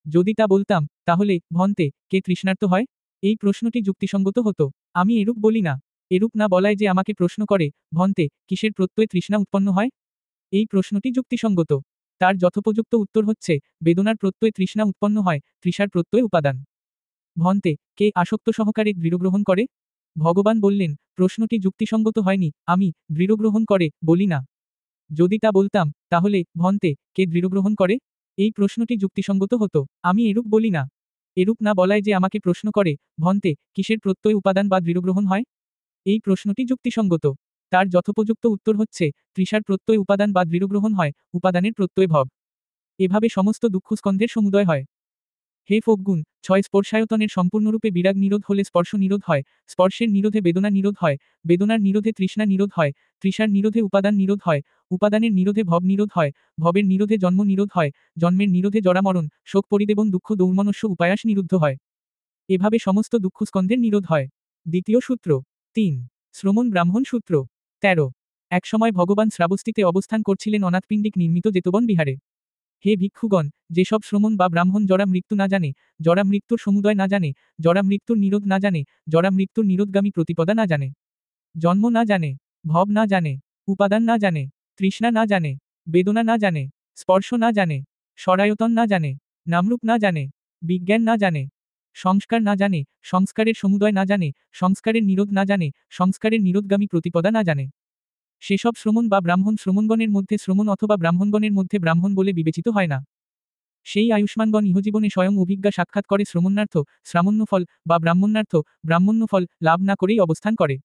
যদি তা বলতাম, তাহলে, ভন্তে, কে তৃষ্ণার্ত হয়? এই প্রশ্নটি যুক্তিসঙ্গত হতো। আমি এরূপ বলি না। এরূপ না বলায় যে আমাকে প্রশ্ন করে, ভন্তে, কিসের প্রত্যয় তৃষ্ণা উৎপন্ন হয়? এই প্রশ্নটি যুক্তিসঙ্গত। তার যথোপযুক্ত উত্তর হচ্ছে, বেদনার প্রত্যয় তৃষ্ণা উৎপন্ন হয়, তৃষার প্রত্যয় উপাদান। ভন্তে, কে আসক্ত সহকারে দৃঢ়গ্রহণ করে? ভগবান বললেন, প্রশ্নটি যুক্তিসঙ্গত হয়নি, আমি দৃঢ়গ্রহণ করে বলি না। যদি তা বলতাম, তাহলে, ভন্তে, কে দৃঢ়গ্রহণ করে? এই প্রশ্নটি যুক্তিসঙ্গত হতো। আমি এরূপ বলি না। এরূপ না বলায় যে আমাকে প্রশ্ন করে, ভন্তে, কিসের প্রত্যয় উপাদান বা দৃঢ়গ্রহণ হয়? এই প্রশ্নটি যুক্তিসঙ্গত। তার যথোপযুক্ত উত্তর হচ্ছে, তৃষার প্রত্যয় উপাদান বা দৃঢ়গ্রহণ হয়, উপাদানের প্রত্যয় ভব। এভাবে সমস্ত দুঃখস্কন্ধের সমুদয় হয়। হে ফজ্ঞুন, 6 স্পর্শায়তনের সম্পূর্ণরূপে বিরাগ নিরোধ হলে স্পর্শ নিরোধ হয়, স্পর্শের নিরোধে বেদনা নিরোধ হয়, বেদনার নিরোধে তৃষ্ণা নিরোধ হয়, তৃষার নিরোধে উপাদান নিরোধ হয়, উপাদানের নিরোধে ভব নিরোধ হয়, ভবের নিরোধে জন্ম নিরোধ হয়, জন্মের নিরোধে জরামরণ, শোক পরিদেবন দুঃখ দৌর্মনস্য উপায়াস নিরুদ্ধ হয়। এভাবে সমস্ত দুঃখস্কন্ধের নিরোধ হয়। দ্বিতীয় সূত্র 3 শ্রমণ ব্রাহ্মণ সূত্র 13 একসময় ভগবান শ্রাবস্তিতে অবস্থান করছিলেন অনাথপিণ্ডিক নির্মিত জেতবন বিহারে। হে ভিক্ষুগণ, যেসব শ্রমণ বা ব্রাহ্মণ জরা মৃত্যু না জানে, জরা মৃত্যুর সমুদয় না জানে, জরা মৃত্যুর নিরোধ না জানে, জরা মৃত্যুর নিরোধগামী প্রতিপদা না জানে, জন্ম না জানে, ভব না জানে, উপাদান না জানে, তৃষ্ণা না জানে, বেদনা না জানে, স্পর্শ না জানে, সরায়তন না জানে, নামরূপ না জানে, বিজ্ঞান না জানে, সংস্কার না জানে, সংস্কারের সমুদয় না জানে, সংস্কারের নিরোধ না জানে, সংস্কারের নিরোধগামী প্রতিপদা না জানে। সেসব শ্রমণ বা ব্রাহ্মণ শ্রমণগণের মধ্যে শ্রমণ অথবা ব্রাহ্মণগণের মধ্যে ব্রাহ্মণ বলে বিবেচিত হয় না। সেই আয়ুষ্মানগণ ইহজীবনে স্বয়ং অভিজ্ঞা সাক্ষাৎ করে শ্রমণার্থ, শ্রামণ্যফল বা ব্রাহ্মণ্যফল লাভ না করেই অবস্থান করে।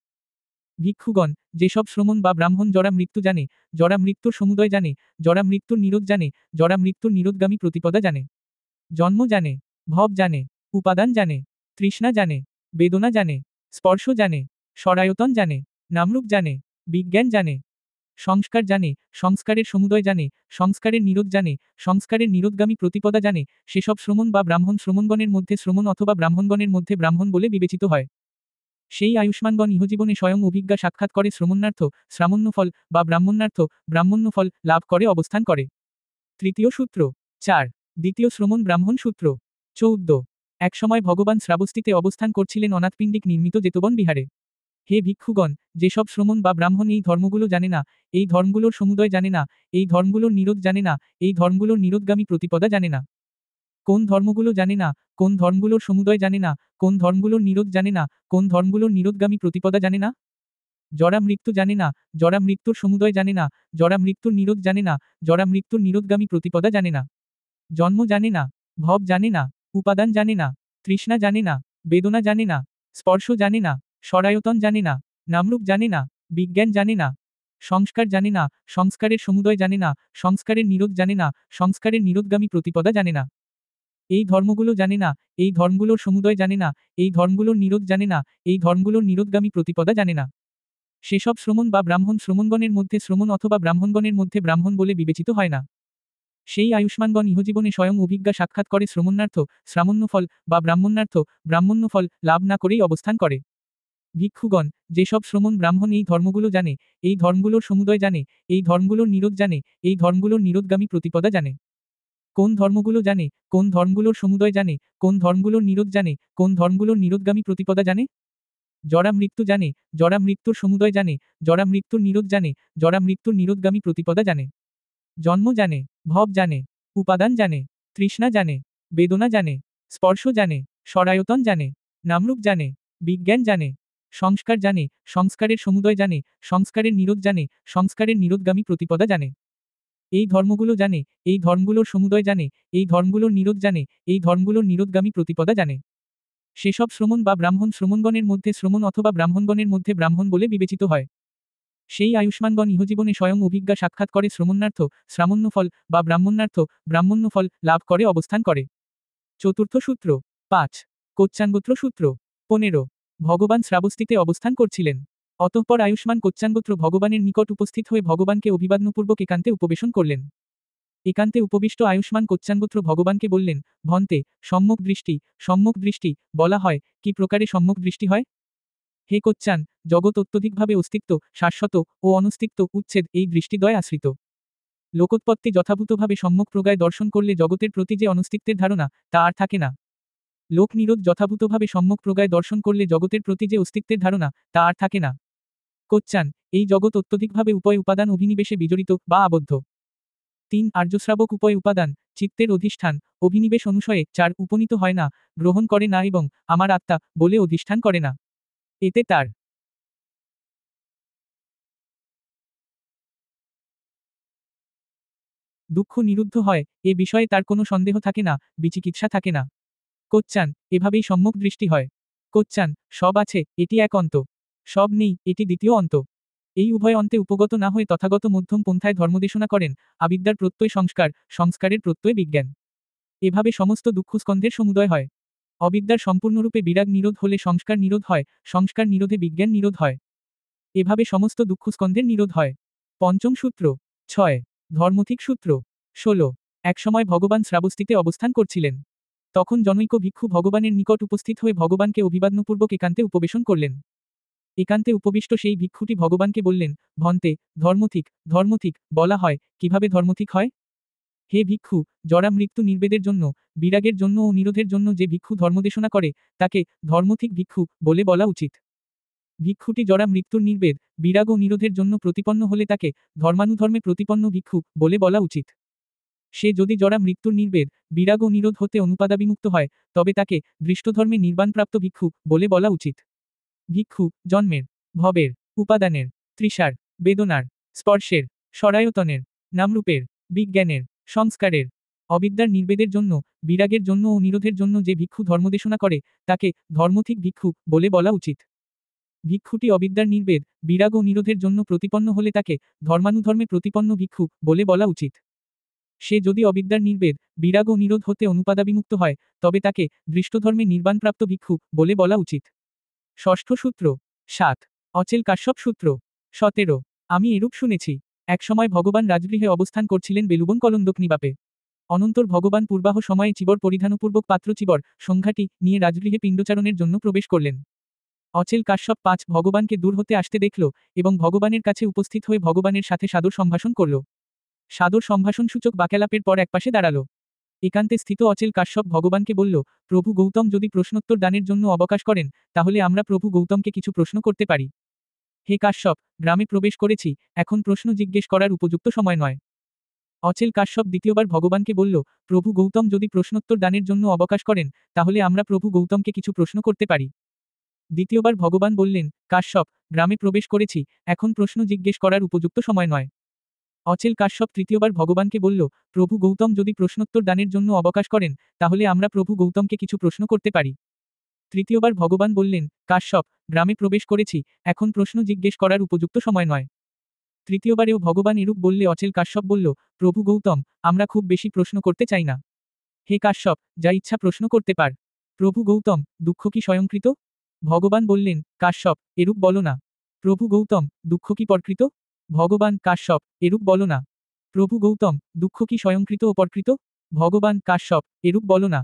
ভিক্ষুগণ, যেসব শ্রমণ বা ব্রাহ্মণ জরা মৃত্যু জানে, জরা মৃত্যুর সমুদয় জানে, জরা মৃত্যুর নিরোধ জানে, জরা মৃত্যুর নিরোধগামী প্রতিপদা জানে, জন্ম জানে, ভব জানে, উপাদান জানে, তৃষ্ণা জানে, বেদনা জানে, স্পর্শ জানে, সরায়তন জানে, নামরূপ জানে, বিজ্ঞান জানে, সংস্কার জানে, সংস্কারের সমুদয় জানে, সংস্কারের নিরোধ জানে, সংস্কারের নিরোধগামী প্রতিপদা জানে, সেসব শ্রমণ বা ব্রাহ্মণ শ্রমণগণের মধ্যে শ্রমণ অথবা ব্রাহ্মণগণের মধ্যে ব্রাহ্মণ বলে বিবেচিত হয়। সেই আয়ুষ্মানগণ ইহজীবনে স্বয়ং অভিজ্ঞা সাক্ষাৎ করে শ্রমণার্থ, শ্রামণ্যফল বা ব্রাহ্মণ্যফল লাভ করে অবস্থান করে। তৃতীয় সূত্র 4 দ্বিতীয় শ্রমণ ব্রাহ্মণ সূত্র 14 একসময় ভগবান শ্রাবস্তিতে অবস্থান করছিলেন অনাথপিণ্ডিক নির্মিত যেতবন বিহারে। হে ভিক্ষুগণ, যেসব শ্রমণ বা ব্রাহ্মণ এই ধর্মগুলো জানে না, এই ধর্মগুলোর সমুদয় জানে না, এই ধর্মগুলোর নিরোধ জানে না, এই ধর্মগুলোর নিরোধগামী প্রতিপদা জানে না। কোন ধর্মগুলো জানে না, কোন ধর্মগুলোর সমুদয় জানে না, কোন ধর্মগুলোর নিরোধ জানে না, কোন ধর্মগুলোর নিরোধগামী প্রতিপদা জানে না? জরা মৃত্যু জানে না, জরা মৃত্যুর সমুদয় জানে না, জরা মৃত্যুর নিরোধ জানে না, জরা মৃত্যুর নিরোধগামী প্রতিপদা জানে না। জন্ম জানে না, ভব জানে না, উপাদান জানে না, তৃষ্ণা জানে না, বেদনা জানে না, স্পর্শ জানে না, সরায়তন জানে না, নামরূপ জানে না, বিজ্ঞান জানে না, সংস্কার জানে না, সংস্কারের সমুদয় জানে না, সংস্কারের নিরোধ জানে না, সংস্কারের নিরোধগামী প্রতিপদা জানে না। এই ধর্মগুলো জানে না, এই ধর্মগুলোর সমুদয় জানে না, এই ধর্মগুলোর নিরোধ জানে না, এই ধর্মগুলোর নিরোধগামী প্রতিপদা জানে না। সেসব শ্রমণ বা ব্রাহ্মণ শ্রমণগণের মধ্যে শ্রমণ অথবা ব্রাহ্মণগণের মধ্যে ব্রাহ্মণ বলে বিবেচিত হয় না। সেই আয়ুষ্মানগণ ইহজীবনে স্বয়ং অভিজ্ঞা সাক্ষাৎ করে শ্রমণার্থ, শ্রামণ্যফল বা ব্রাহ্মণ্যফল লাভ না করেই অবস্থান করে। ভিক্ষুগণ, যেসব শ্রমণ ব্রাহ্মণ এই ধর্মগুলো জানে, এই ধর্মগুলোর সমুদয় জানে, এই ধর্মগুলোর নিরোধ জানে, এই ধর্মগুলোর নিরোধগামী প্রতিপদা জানে। কোন ধর্মগুলো জানে, কোন ধর্মগুলোর সমুদয় জানে, কোন ধর্মগুলোর নিরোধ জানে, কোন ধর্মগুলোর নিরোধগামী প্রতিপদা জানে? জরা মৃত্যু জানে, জরা মৃত্যুর সমুদয় জানে, জরা মৃত্যুর নিরোধ জানে, জরা মৃত্যুর নিরোধগামী প্রতিপদা জানে। জন্ম জানে, ভব জানে, উপাদান জানে, তৃষ্ণা জানে, বেদনা জানে, স্পর্শ জানে, সরায়তন জানে, নামরূপ জানে, বিজ্ঞান জানে, সংস্কার জানে, সংস্কারের সমুদয় জানে, সংস্কারের নিরোধ জানে, সংস্কারের নিরোধগামী প্রতিপদা জানে। এই ধর্মগুলো জানে, এই ধর্মগুলোর সমুদয় জানে, এই ধর্মগুলোর নিরোধ জানে, এই ধর্মগুলোর নিরোধগামী প্রতিপদা জানে। সেসব শ্রমণ বা ব্রাহ্মণ শ্রমণগণের মধ্যে শ্রমণ অথবা ব্রাহ্মণগণের মধ্যে ব্রাহ্মণ বলে বিবেচিত হয়। সেই আয়ুষ্মানগণ ইহজীবনে স্বয়ং অভিজ্ঞা সাক্ষাৎ করে শ্রমণার্থ, শ্রামণ্যফল বা ব্রাহ্মণ্যফল লাভ করে অবস্থান করে। চতুর্থ সূত্র 5 কোচ্চাঙ্গোত্র সূত্র 15 ভগবান শ্রাবস্তিতে অবস্থান করছিলেন। অতঃপর আয়ুষ্মান কোচ্চাঙ্গোত্র ভগবানের নিকট উপস্থিত হয়ে ভগবানকে অভিবাদনপূর্বক একান্তে উপবেশন করলেন। একান্তে উপবিষ্ট আয়ুষ্মান কোচ্চাঙ্গোত্র ভগবানকে বললেন, ভন্তে, সম্যক দৃষ্টি বলা হয়, কি প্রকারে সম্যক দৃষ্টি হয়? হে কোচ্চান, জগৎ অত্যধিকভাবে অস্তিত্ব, শাশ্বত ও অনস্তিত্ব উচ্ছেদ এই দৃষ্টিদ্বয় আশ্রিত। লোকোৎপত্তি যথাভূতভাবে সম্যক প্রজ্ঞায় দর্শন করলে জগতের প্রতি যে অনস্তিত্বের ধারণা, তা আর থাকে না। লোক নিরোধ যথাভূতভাবে সম্যক প্রজ্ঞায় দর্শন করলে জগতের প্রতি যে অস্তিত্বের ধারণা, তা আর থাকে না। কোচ্চান, এই জগৎ অত্যধিকভাবে উপায় উপাদান অভিনিবেশে বিজড়িত বা আবদ্ধ। 3 আর্যশ্রাবক উপায় উপাদান, চিত্তের অধিষ্ঠান, অভিনিবেশ অনুসয়ে 4 উপনীত হয় না, গ্রহণ করে না এবং আমার আত্মা বলে অধিষ্ঠান করে না। এতে তার দুঃখ নিরুদ্ধ হয়, এ বিষয়ে তার কোনো সন্দেহ থাকে না, বিচিকিৎসা থাকে না। কোচ্চান, এভাবেই সম্যক দৃষ্টি হয়। কোচ্চান, সব আছে, এটি এক অন্ত। সব নেই, এটি দ্বিতীয় অন্ত। এই উভয় অন্তে উপগত না হয়ে তথাগত মধ্যম পন্থায় ধর্মদেশনা করেন, আবিদ্যার প্রত্যয় সংস্কার, সংস্কারের প্রত্যয় বিজ্ঞান। এভাবে সমস্ত দুঃখস্কন্ধের সমুদয় হয়। অবিদ্যার সম্পূর্ণরূপে বিরাগ নিরোধ হলে সংস্কার নিরোধ হয়, সংস্কার নিরোধে বিজ্ঞান নিরোধ হয়। এভাবে সমস্ত দুঃখস্কন্ধের নিরোধ হয়। পঞ্চম সূত্র 6 ধর্মথিক সূত্র 16 একসময় ভগবান শ্রাবস্তিতে অবস্থান করছিলেন। তখন জনৈক ভিক্ষু ভগবানের নিকট উপস্থিত হয়ে ভগবানকে অভিবাদনপূর্বক একান্তে উপবেশন করলেন। একান্তে উপবিষ্ট সেই ভিক্ষুটি ভগবানকে বললেন, ভন্তে, ধর্মথিক বলা হয়, কিভাবে ধর্মথিক হয়? হে ভিক্ষু, জরা মৃত্যু নির্বেদের জন্য, বিরাগের জন্য ও নিরোধের জন্য যে ভিক্ষু ধর্মদেশনা করে, তাকে ধর্মথিক ভিক্ষু বলে বলা উচিত। ভিক্ষুটি জরা মৃত্যুর নির্বেদ বিরাগ ও নিরোধের জন্য প্রতিপন্ন হলে তাকে ধর্মানুধর্মে প্রতিপন্ন ভিক্ষু বলে বলা উচিত। সে যদি জরা মৃত্যুর নির্বেদ বিরাগ ও নিরোধ হতে অনুপাদাবিমুক্ত হয় তবে তাকে দৃষ্টধর্মে নির্বাণপ্রাপ্ত ভিক্ষু বলে বলা উচিত। ভিক্ষু জন্মের, ভবের, উপাদানের, তৃষার, বেদনার, স্পর্শের, সরায়তনের, নামরূপের, বিজ্ঞানের, সংস্কারের, অবিদ্যার নির্বেদের জন্য, বিরাগের জন্য ও নিরোধের জন্য যে ভিক্ষু ধর্মদেশনা করে তাকে ধর্মথিক ভিক্ষু বলে বলা উচিত। ভিক্ষুটি অবিদ্যার নির্বেদ বিরাগ ও নিরোধের জন্য প্রতিপন্ন হলে তাকে ধর্মানুধর্মে প্রতিপন্ন ভিক্ষু বলে বলা উচিত। সে যদি অবিদ্যার নির্বেদ বিরাগ ও নিরোধ হতে অনুপাদাবিমুক্ত হয় তবে তাকে দৃষ্টধর্মে নির্বাণপ্রাপ্ত ভিক্ষু বলে বলা উচিত। ষষ্ঠ সূত্র 7 অচেল কাশ্যপ সূত্র 17 আমি এরূপ শুনেছি। একসময় ভগবান রাজগৃহে অবস্থান করছিলেন বেলুবন কলন্দক নিবাপে। অনন্তর ভগবান পূর্বাহ সময়ে চিবর পরিধানপূর্বক পাত্র চিবর সংখ্যাটি নিয়ে রাজগৃহে পিণ্ডচারণের জন্য প্রবেশ করলেন। অচেল কাশ্যপ 5 ভগবানকে দূর হতে আসতে দেখল এবং ভগবানের কাছে উপস্থিত হয়ে ভগবানের সাথে সাদর সম্ভাষণ করল। সাদর সম্ভাষণ সূচক বাক্যালাপের পর একপাশে দাঁড়াল। একান্তে স্থিত অচেল কাশ্যপ ভগবানকে বলল, প্রভু গৌতম যদি প্রশ্নোত্তর দানের জন্য অবকাশ করেন তাহলে আমরা প্রভু গৌতমকে কিছু প্রশ্ন করতে পারি। হে কাশ্যপ, গ্রামে প্রবেশ করেছি, এখন প্রশ্ন জিজ্ঞেস করার উপযুক্ত সময় নয়। অচেল কাশ্যপ দ্বিতীয়বার ভগবানকে বলল, প্রভু গৌতম যদি প্রশ্নোত্তর দানের জন্য অবকাশ করেন তাহলে আমরা প্রভু গৌতমকে কিছু প্রশ্ন করতে পারি। দ্বিতীয়বার ভগবান বললেন, কাশ্যপ, গ্রামে প্রবেশ করেছি, এখন প্রশ্ন জিজ্ঞেস করার উপযুক্ত সময় নয়। অচেল কাশ্যপ তৃতীয়বার ভগবানকে বলল, প্রভু গৌতম যদি প্রশ্নোত্তর দানের জন্য অবকাশ করেন তাহলে আমরা প্রভু গৌতমকে কিছু প্রশ্ন করতে পারি। তৃতীয়বার ভগবান বললেন, কাশ্যপ, গ্রামে প্রবেশ করেছি, এখন প্রশ্ন জিজ্ঞেস করার উপযুক্ত সময় নয়। তৃতীয়বারেও ভগবান এরূপ বললে অচেল কাশ্যপ বলল, প্রভু গৌতম, আমরা খুব বেশি প্রশ্ন করতে চাই না। হে কাশ্যপ, যা ইচ্ছা প্রশ্ন করতে পার। প্রভু গৌতম, দুঃখ কি স্বয়ংকৃত? ভগবান বললেন, কাশ্যপ, এরূপ বলো না। প্রভু গৌতম, দুঃখ কি পরকৃত? ভগবান, কাশ্যপ, এরূপ বলো না। প্রভু গৌতম, দুঃখ কি স্বয়ংকৃত ও পরকৃত? ভগবান, কাশ্যপ, এরূপ বলো না।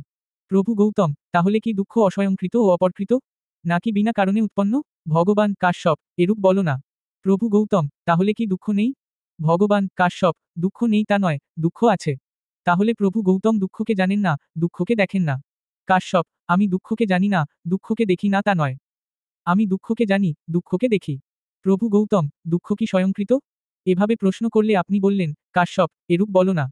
প্রভু গৌতম, তাহলে কি দুঃখ অস্বয়ংকৃত ও অপরকৃত? নাকি বিনা কারণে উৎপন্ন? ভগবান, কাশ্যপ, এরূপ বলো না। প্রভু গৌতম, তাহলে কি দুঃখ নেই? ভগবান, কাশ্যপ, দুঃখ নেই তা নয়, দুঃখ আছে। তাহলে প্রভু গৌতম দুঃখকে জানেন না, দুঃখকে দেখেন না। কাশ্যপ, আমি দুঃখকে জানি না, দুঃখকে দেখি না তা নয়। আমি দুঃখকে জানি, দুঃখকে দেখি। প্রভু গৌতম, দুঃখ কি স্বয়ংকৃত? এভাবে প্রশ্ন করলে আপনি বললেন, কাশ্যপ, এরূপ বলো না।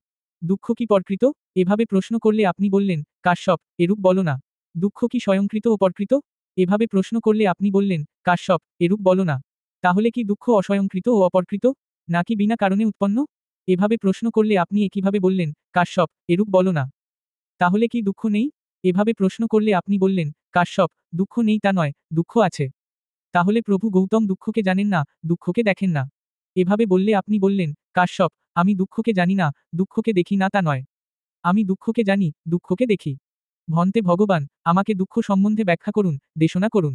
দুঃখ কি পরকৃত? এভাবে প্রশ্ন করলে আপনি বললেন, কাশ্যপ, এরূপ বলো না। দুঃখ কি স্বয়ংকৃত ও পরকৃত? এভাবে প্রশ্ন করলে আপনি বললেন, কাশ্যপ, এরূপ বলো না। তাহলে কি দুঃখ অস্বয়ংকৃত ও অপরকৃত? নাকি বিনা কারণে উৎপন্ন? এভাবে প্রশ্ন করলে আপনি একইভাবে বললেন, কাশ্যপ, এরূপ বলো না। তাহলে কি দুঃখ নেই? এভাবে প্রশ্ন করলে আপনি বললেন, কাশ্যপ, দুঃখ নেই তা নয়, দুঃখ আছে। তাহলে প্রভু গৌতম দুঃখকে জানেন না, দুঃখকে দেখেন না। এভাবে বললে আপনি বললেন, কাশ্যপ, আমি দুঃখকে জানি না, দুঃখকে দেখি না তা নয়। আমি দুঃখকে জানি, দুঃখকে দেখি। ভন্তে ভগবান, আমাকে দুঃখ সম্বন্ধে ব্যাখ্যা করুন, দেশনা করুন।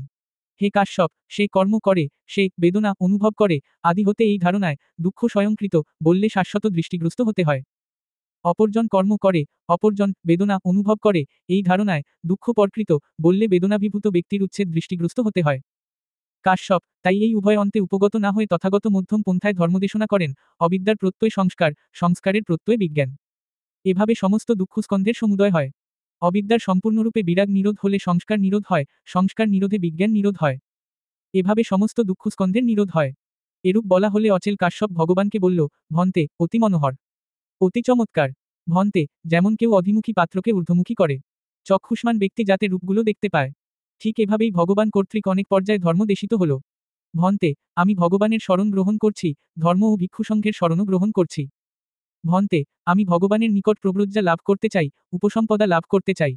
হে কাশ্যপ, সে কর্ম করে, সে বেদনা অনুভব করে, আদি হতে এই ধারণায় দুঃখ স্বয়ংকৃত বললে শাশ্বত দৃষ্টিগ্রস্ত হতে হয়। অপরজন কর্ম করে, অপরজন বেদনা অনুভব করে, এই ধারণায় দুঃখ পরকৃত বললে বেদনাভিভূত ব্যক্তির উচ্ছেদ দৃষ্টিগ্রস্ত হতে হয়। কাশ্যপ, তাই এই উভয় অন্তে উপগত না হয়ে তথাগত মধ্যম পন্থায় ধর্মদেশনা করেন, অবিদ্যার প্রত্যয় সংস্কার, সংস্কারের প্রত্যয় বিজ্ঞান। এভাবে সমস্ত দুঃখস্কন্ধের সমুদয় হয়। অবিদ্যার সম্পূর্ণরূপে বিরাগ নিরোধ হলে সংস্কার নিরোধ হয়, সংস্কার নিরোধে বিজ্ঞান নিরোধ হয়। এভাবে সমস্ত দুঃখস্কন্ধের নিরোধ হয়। এরূপ বলা হলে অচেল কাশ্যপ ভগবানকে বলল, ভন্তে, অতি মনোহর, অতি চমৎকার। ভন্তে, যেমন কেউ অধিমুখী পাত্রকে ঊর্ধ্বমুখী করে, চক্ষুষ্মান ব্যক্তি যাতে রূপগুলো দেখতে পায়, ঠিক এভাবেই ভগবান কর্তৃক অনেক পর্যায়ে ধর্ম দেশিত হল। ভন্তে, আমি ভগবানের শরণ গ্রহণ করছি, ধর্ম ও ভিক্ষুসংঘের শরণও গ্রহণ করছি। ভন্তে, আমি ভগবানের নিকট প্রব্রজ্জা লাভ করতে চাই, উপসম্পদা লাভ করতে চাই।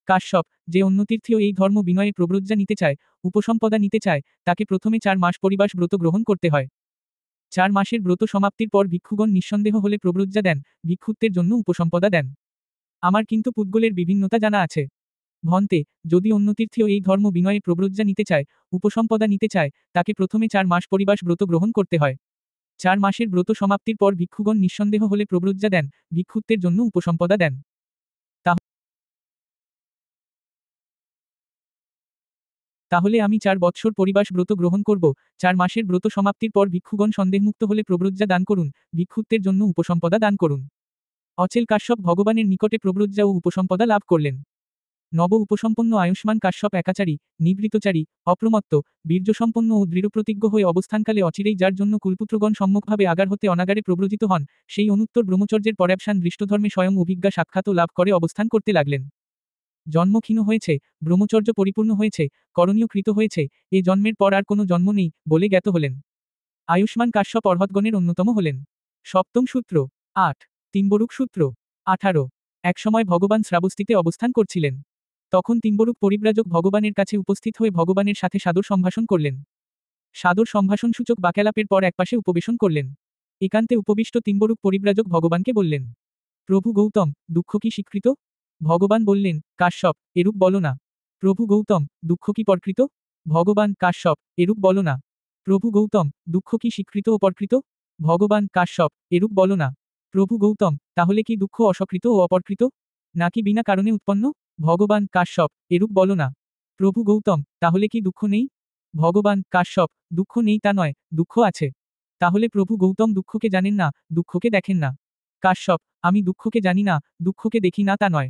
কাশ্যপ, যে অন্য তীর্থীয় এই ধর্ম বিনয়ে প্রব্রজ্জা নিতে চায়, উপসম্পদা নিতে চায়, তাকে প্রথমে 4 মাস পরিবাস ব্রত গ্রহণ করতে হয়। 4 মাসের ব্রত সমাপ্তির পর ভিক্ষুগণ নিঃসন্দেহ হলে প্রব্রজ্জা দেন, ভিক্ষুত্বের জন্য উপসম্পদা দেন। আমার কিন্তু পুদ্গলের বিভিন্নতা জানা আছে। ভন্তে, যদি অন্য তীর্থীয় এই ধর্ম বিনয়ে প্রব্রজ্জা নিতে চায়, উপসম্পদা নিতে চায়, তাকে প্রথমে 4 মাস পরিবাস ব্রত গ্রহণ করতে হয়। 4 মাসের ব্রত সমাপ্তির পর ভিক্ষুগণ নিঃসন্দেহ হলে প্রব্রজ্জা দেন, ভিক্ষুত্বের জন্য উপসম্পদা দেন। তাহলে আমি 4 বৎসর পরিবাস ব্রত গ্রহণ করব, 4 মাসের ব্রত সমাপ্তির পর ভিক্ষুগণ সন্দেহমুক্ত হলে প্রব্রজ্জা দান করুন, ভিক্ষুত্বের জন্য উপসম্পদা দান করুন। অচেল কাশ্যপ ভগবানের নিকটে প্রব্রজ্জা ও উপসম্পদা লাভ করলেন। নব উপসম্পন্ন আয়ুষ্মান কাশ্যপ একাচারী, নিবৃতচারী, অপ্রমত্ত, বীর্যসম্পন্ন ও দৃঢ়প্রতিজ্ঞ হয়ে অবস্থানকালে অচিরেই যার জন্য কুলপুত্রগণ সম্মুখভাবে আগার হতে অনাগারে প্রব্রজিত হন, সেই অনুত্তর ব্রহ্মচর্যের পর্যাবসান দৃষ্টধর্মে স্বয়ং অভিজ্ঞা সাক্ষাৎ লাভ করে অবস্থান করতে লাগলেন। জন্ম ক্ষীণ হয়েছে, ব্রহ্মচর্য পরিপূর্ণ হয়েছে, করণীয় কৃত হয়েছে, এ জন্মের পর আর কোনো জন্ম নেই বলে জ্ঞাত হলেন। আয়ুষ্মান কাশ্যপ অর্হৎগণের অন্যতম হলেন। সপ্তম সূত্র 8। তিম্বরুক সূত্র 18। একসময় ভগবান শ্রাবস্তিতে অবস্থান করছিলেন। তখন তিম্বরুক পরিব্রাজক ভগবানের কাছে উপস্থিত হয়ে ভগবানের সাথে সাদর সম্ভাষণ করলেন। সাদর সম্ভাষণসূচক বাক্যালাপের পর একপাশে উপবেশন করলেন। একান্তে উপবিষ্ট তিম্বরুক পরিব্রাজক ভগবানকে বললেন, প্রভু গৌতম, দুঃখ কি স্বীকৃত? ভগবান বললেন, কাশ্যপ, এরূপ বলো না। প্রভু গৌতম, দুঃখ কি পরকৃত? ভগবান, কাশ্যপ, এরূপ বলো না। প্রভু গৌতম, দুঃখ কি স্বীকৃত ও পরকৃত? ভগবান, কাশ্যপ, এরূপ বলো না। প্রভু গৌতম, তাহলে কি দুঃখ অস্বীকৃত ও অপরকৃত, নাকি বিনা কারণে উৎপন্ন? ভগবান, কাশ্যপ, এরূপ বলো না। প্রভু গৌতম, তাহলে কি দুঃখ নেই? ভগবান, কাশ্যপ, দুঃখ নেই তা নয়, দুঃখ আছে। তাহলে প্রভু গৌতম দুঃখকে জানেন না, দুঃখকে দেখেন না। কাশ্যপ, আমি দুঃখকে জানি না, দুঃখকে দেখি না তা নয়।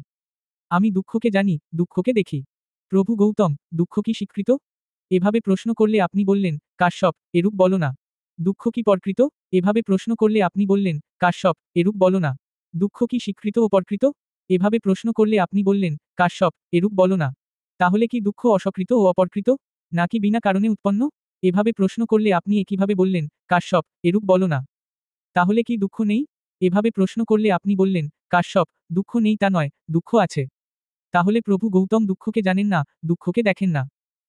আমি দুঃখকে জানি, দুঃখকে দেখি। প্রভু গৌতম, দুঃখ কি স্বীকৃত? এভাবে প্রশ্ন করলে আপনি বললেন, কাশ্যপ, এরূপ বলো না। দুঃখ কি পরকৃত? এভাবে প্রশ্ন করলে আপনি বললেন, কাশ্যপ, এরূপ বলো না। দুঃখ কি স্বীকৃত ও পরকৃত? এভাবে প্রশ্ন করলে আপনি বললেন, কাশ্যপ, এরূপ বলো না। তাহলে কি দুঃখ অস্বীকৃত ও অপরকৃত, নাকি বিনা কারণে উৎপন্ন? এভাবে প্রশ্ন করলে আপনি একইভাবে বললেন, কাশ্যপ, এরূপ বলো না। তাহলে কি দুঃখ নেই? এভাবে প্রশ্ন করলে আপনি বললেন, কাশ্যপ, দুঃখ নেই তা নয়, দুঃখ আছে। তাহলে প্রভু গৌতম দুঃখকে জানেন না, দুঃখকে দেখেন না।